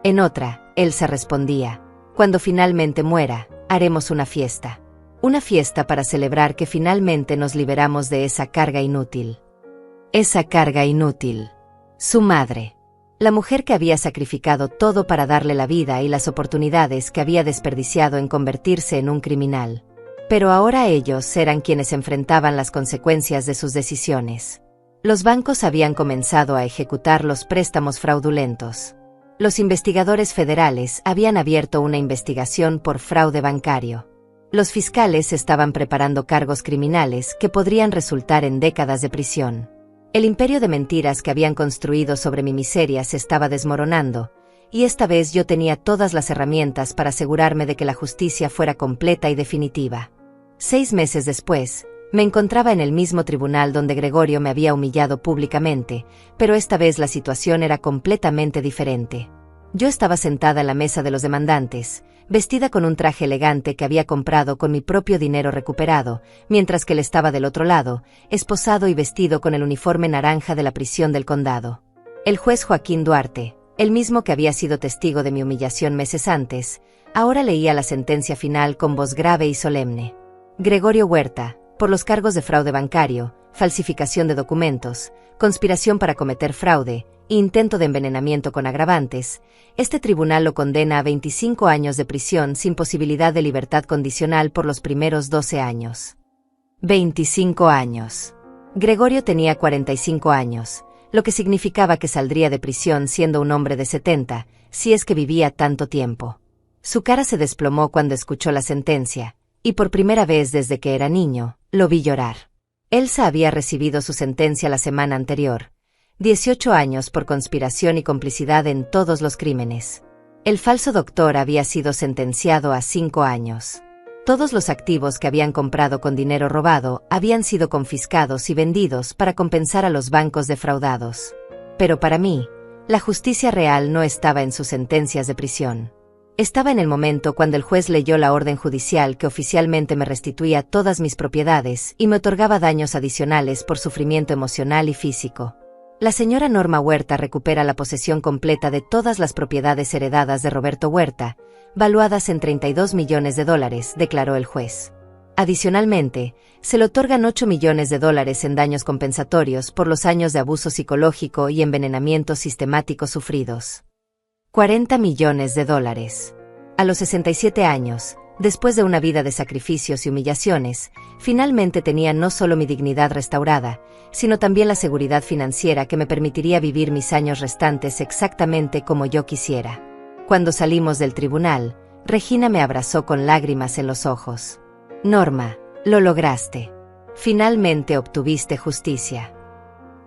Speaker 1: En otra, Elsa respondía, cuando finalmente muera, haremos una fiesta. Una fiesta para celebrar que finalmente nos liberamos de esa carga inútil. Esa carga inútil. Su madre. La mujer que había sacrificado todo para darle la vida y las oportunidades que había desperdiciado en convertirse en un criminal. Pero ahora ellos eran quienes enfrentaban las consecuencias de sus decisiones. Los bancos habían comenzado a ejecutar los préstamos fraudulentos. Los investigadores federales habían abierto una investigación por fraude bancario. Los fiscales estaban preparando cargos criminales que podrían resultar en décadas de prisión. El imperio de mentiras que habían construido sobre mi miseria se estaba desmoronando, y esta vez yo tenía todas las herramientas para asegurarme de que la justicia fuera completa y definitiva. 6 meses después, me encontraba en el mismo tribunal donde Gregorio me había humillado públicamente, pero esta vez la situación era completamente diferente. Yo estaba sentada en la mesa de los demandantes, vestida con un traje elegante que había comprado con mi propio dinero recuperado, mientras que él estaba del otro lado, esposado y vestido con el uniforme naranja de la prisión del condado. El juez Joaquín Duarte, el mismo que había sido testigo de mi humillación meses antes, ahora leía la sentencia final con voz grave y solemne. Gregorio Huerta, por los cargos de fraude bancario, falsificación de documentos, conspiración para cometer fraude, e intento de envenenamiento con agravantes, este tribunal lo condena a 25 años de prisión sin posibilidad de libertad condicional por los primeros 12 años. 25 años. Gregorio tenía 45 años, lo que significaba que saldría de prisión siendo un hombre de 70, si es que vivía tanto tiempo. Su cara se desplomó cuando escuchó la sentencia, y por primera vez desde que era niño, lo vi llorar. Elsa había recibido su sentencia la semana anterior, 18 años por conspiración y complicidad en todos los crímenes. El falso doctor había sido sentenciado a 5 años. Todos los activos que habían comprado con dinero robado habían sido confiscados y vendidos para compensar a los bancos defraudados. Pero para mí, la justicia real no estaba en sus sentencias de prisión. Estaba en el momento cuando el juez leyó la orden judicial que oficialmente me restituía todas mis propiedades y me otorgaba daños adicionales por sufrimiento emocional y físico. La señora Norma Huerta recupera la posesión completa de todas las propiedades heredadas de Roberto Huerta, valuadas en $32 millones, declaró el juez. Adicionalmente, se le otorgan $8 millones en daños compensatorios por los años de abuso psicológico y envenenamiento sistemático sufridos. $40 millones. A los 67 años, después de una vida de sacrificios y humillaciones, finalmente tenía no solo mi dignidad restaurada, sino también la seguridad financiera que me permitiría vivir mis años restantes exactamente como yo quisiera. Cuando salimos del tribunal, Regina me abrazó con lágrimas en los ojos. Norma, lo lograste. Finalmente obtuviste justicia.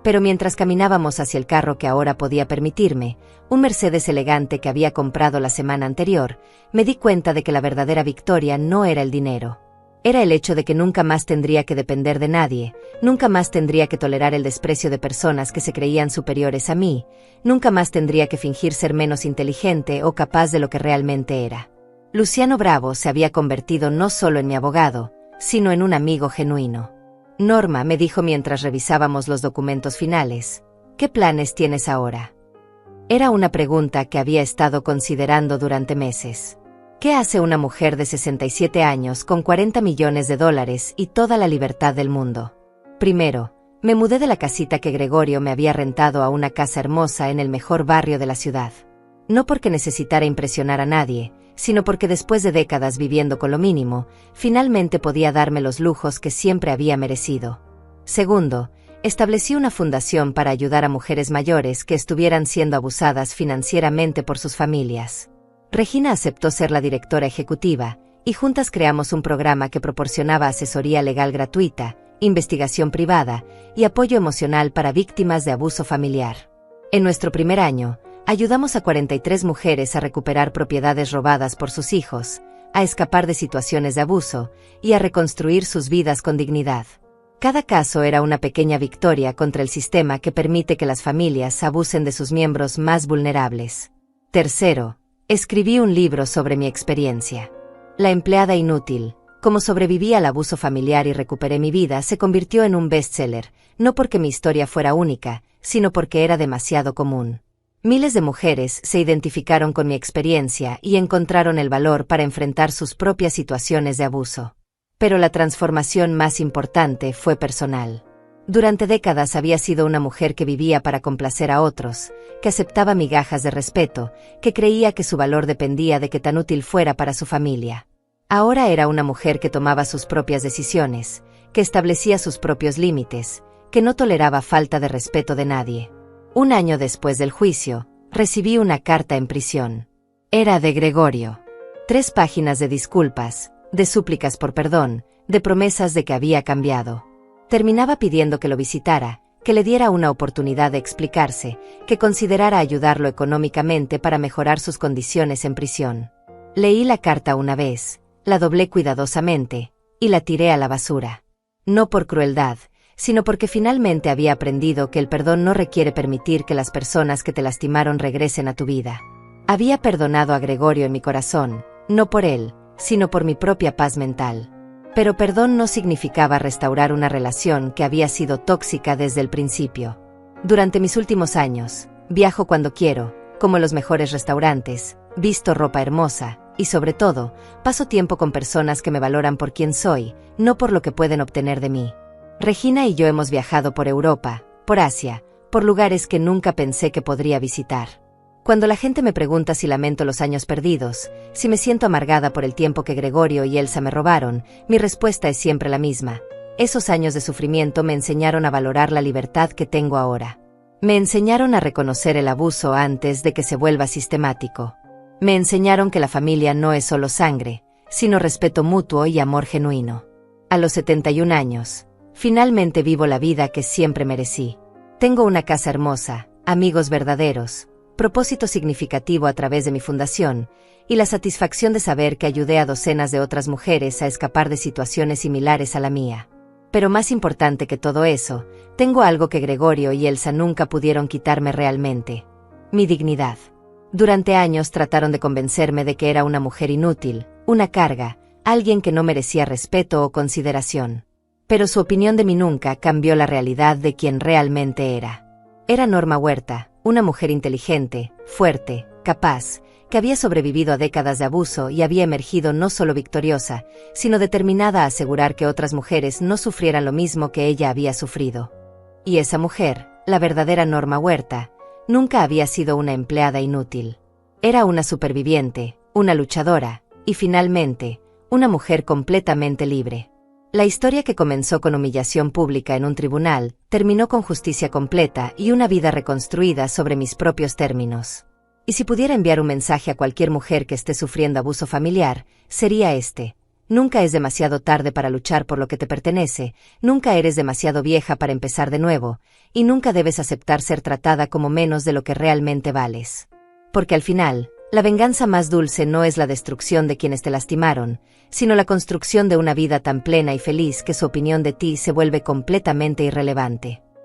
Speaker 1: Pero mientras caminábamos hacia el carro que ahora podía permitirme, un Mercedes elegante que había comprado la semana anterior, me di cuenta de que la verdadera victoria no era el dinero. Era el hecho de que nunca más tendría que depender de nadie, nunca más tendría que tolerar el desprecio de personas que se creían superiores a mí, nunca más tendría que fingir ser menos inteligente o capaz de lo que realmente era. Luciano Bravo se había convertido no solo en mi abogado, sino en un amigo genuino. Norma, me dijo mientras revisábamos los documentos finales, ¿qué planes tienes ahora? Era una pregunta que había estado considerando durante meses. ¿Qué hace una mujer de 67 años con $40 millones y toda la libertad del mundo? Primero, me mudé de la casita que Gregorio me había rentado a una casa hermosa en el mejor barrio de la ciudad. No porque necesitara impresionar a nadie, sino porque después de décadas viviendo con lo mínimo, finalmente podía darme los lujos que siempre había merecido. Segundo, establecí una fundación para ayudar a mujeres mayores que estuvieran siendo abusadas financieramente por sus familias. Regina aceptó ser la directora ejecutiva, y juntas creamos un programa que proporcionaba asesoría legal gratuita, investigación privada y apoyo emocional para víctimas de abuso familiar. En nuestro primer año, ayudamos a 43 mujeres a recuperar propiedades robadas por sus hijos, a escapar de situaciones de abuso y a reconstruir sus vidas con dignidad. Cada caso era una pequeña victoria contra el sistema que permite que las familias abusen de sus miembros más vulnerables. Tercero, escribí un libro sobre mi experiencia. La empleada inútil, cómo sobreviví al abuso familiar y recuperé mi vida, se convirtió en un bestseller, no porque mi historia fuera única, sino porque era demasiado común. Miles de mujeres se identificaron con mi experiencia y encontraron el valor para enfrentar sus propias situaciones de abuso. Pero la transformación más importante fue personal. Durante décadas había sido una mujer que vivía para complacer a otros, que aceptaba migajas de respeto, que creía que su valor dependía de que tan útil fuera para su familia. Ahora era una mujer que tomaba sus propias decisiones, que establecía sus propios límites, que no toleraba falta de respeto de nadie. Un año después del juicio, recibí una carta en prisión. Era de Gregorio. 3 páginas de disculpas, de súplicas por perdón, de promesas de que había cambiado. Terminaba pidiendo que lo visitara, que le diera una oportunidad de explicarse, que considerara ayudarlo económicamente para mejorar sus condiciones en prisión. Leí la carta una vez, la doblé cuidadosamente, y la tiré a la basura. No por crueldad, sino porque finalmente había aprendido que el perdón no requiere permitir que las personas que te lastimaron regresen a tu vida. Había perdonado a Gregorio en mi corazón, no por él, sino por mi propia paz mental. Pero perdón no significaba restaurar una relación que había sido tóxica desde el principio. Durante mis últimos años, viajo cuando quiero, como en los mejores restaurantes, visto ropa hermosa, y sobre todo, paso tiempo con personas que me valoran por quien soy, no por lo que pueden obtener de mí. Regina y yo hemos viajado por Europa, por Asia, por lugares que nunca pensé que podría visitar. Cuando la gente me pregunta si lamento los años perdidos, si me siento amargada por el tiempo que Gregorio y Elsa me robaron, mi respuesta es siempre la misma. Esos años de sufrimiento me enseñaron a valorar la libertad que tengo ahora. Me enseñaron a reconocer el abuso antes de que se vuelva sistemático. Me enseñaron que la familia no es solo sangre, sino respeto mutuo y amor genuino. A los 71 años, finalmente vivo la vida que siempre merecí. Tengo una casa hermosa, amigos verdaderos, propósito significativo a través de mi fundación, y la satisfacción de saber que ayudé a docenas de otras mujeres a escapar de situaciones similares a la mía. Pero más importante que todo eso, tengo algo que Gregorio y Elsa nunca pudieron quitarme realmente: mi dignidad. Durante años trataron de convencerme de que era una mujer inútil, una carga, alguien que no merecía respeto o consideración. Pero su opinión de mí nunca cambió la realidad de quien realmente era. Era Norma Huerta, una mujer inteligente, fuerte, capaz, que había sobrevivido a décadas de abuso y había emergido no solo victoriosa, sino determinada a asegurar que otras mujeres no sufrieran lo mismo que ella había sufrido. Y esa mujer, la verdadera Norma Huerta, nunca había sido una empleada inútil. Era una superviviente, una luchadora, y finalmente, una mujer completamente libre. La historia que comenzó con humillación pública en un tribunal, terminó con justicia completa y una vida reconstruida sobre mis propios términos. Y si pudiera enviar un mensaje a cualquier mujer que esté sufriendo abuso familiar, sería este: nunca es demasiado tarde para luchar por lo que te pertenece, nunca eres demasiado vieja para empezar de nuevo, y nunca debes aceptar ser tratada como menos de lo que realmente vales. Porque al final, la venganza más dulce no es la destrucción de quienes te lastimaron, sino la construcción de una vida tan plena y feliz que su opinión de ti se vuelve completamente irrelevante.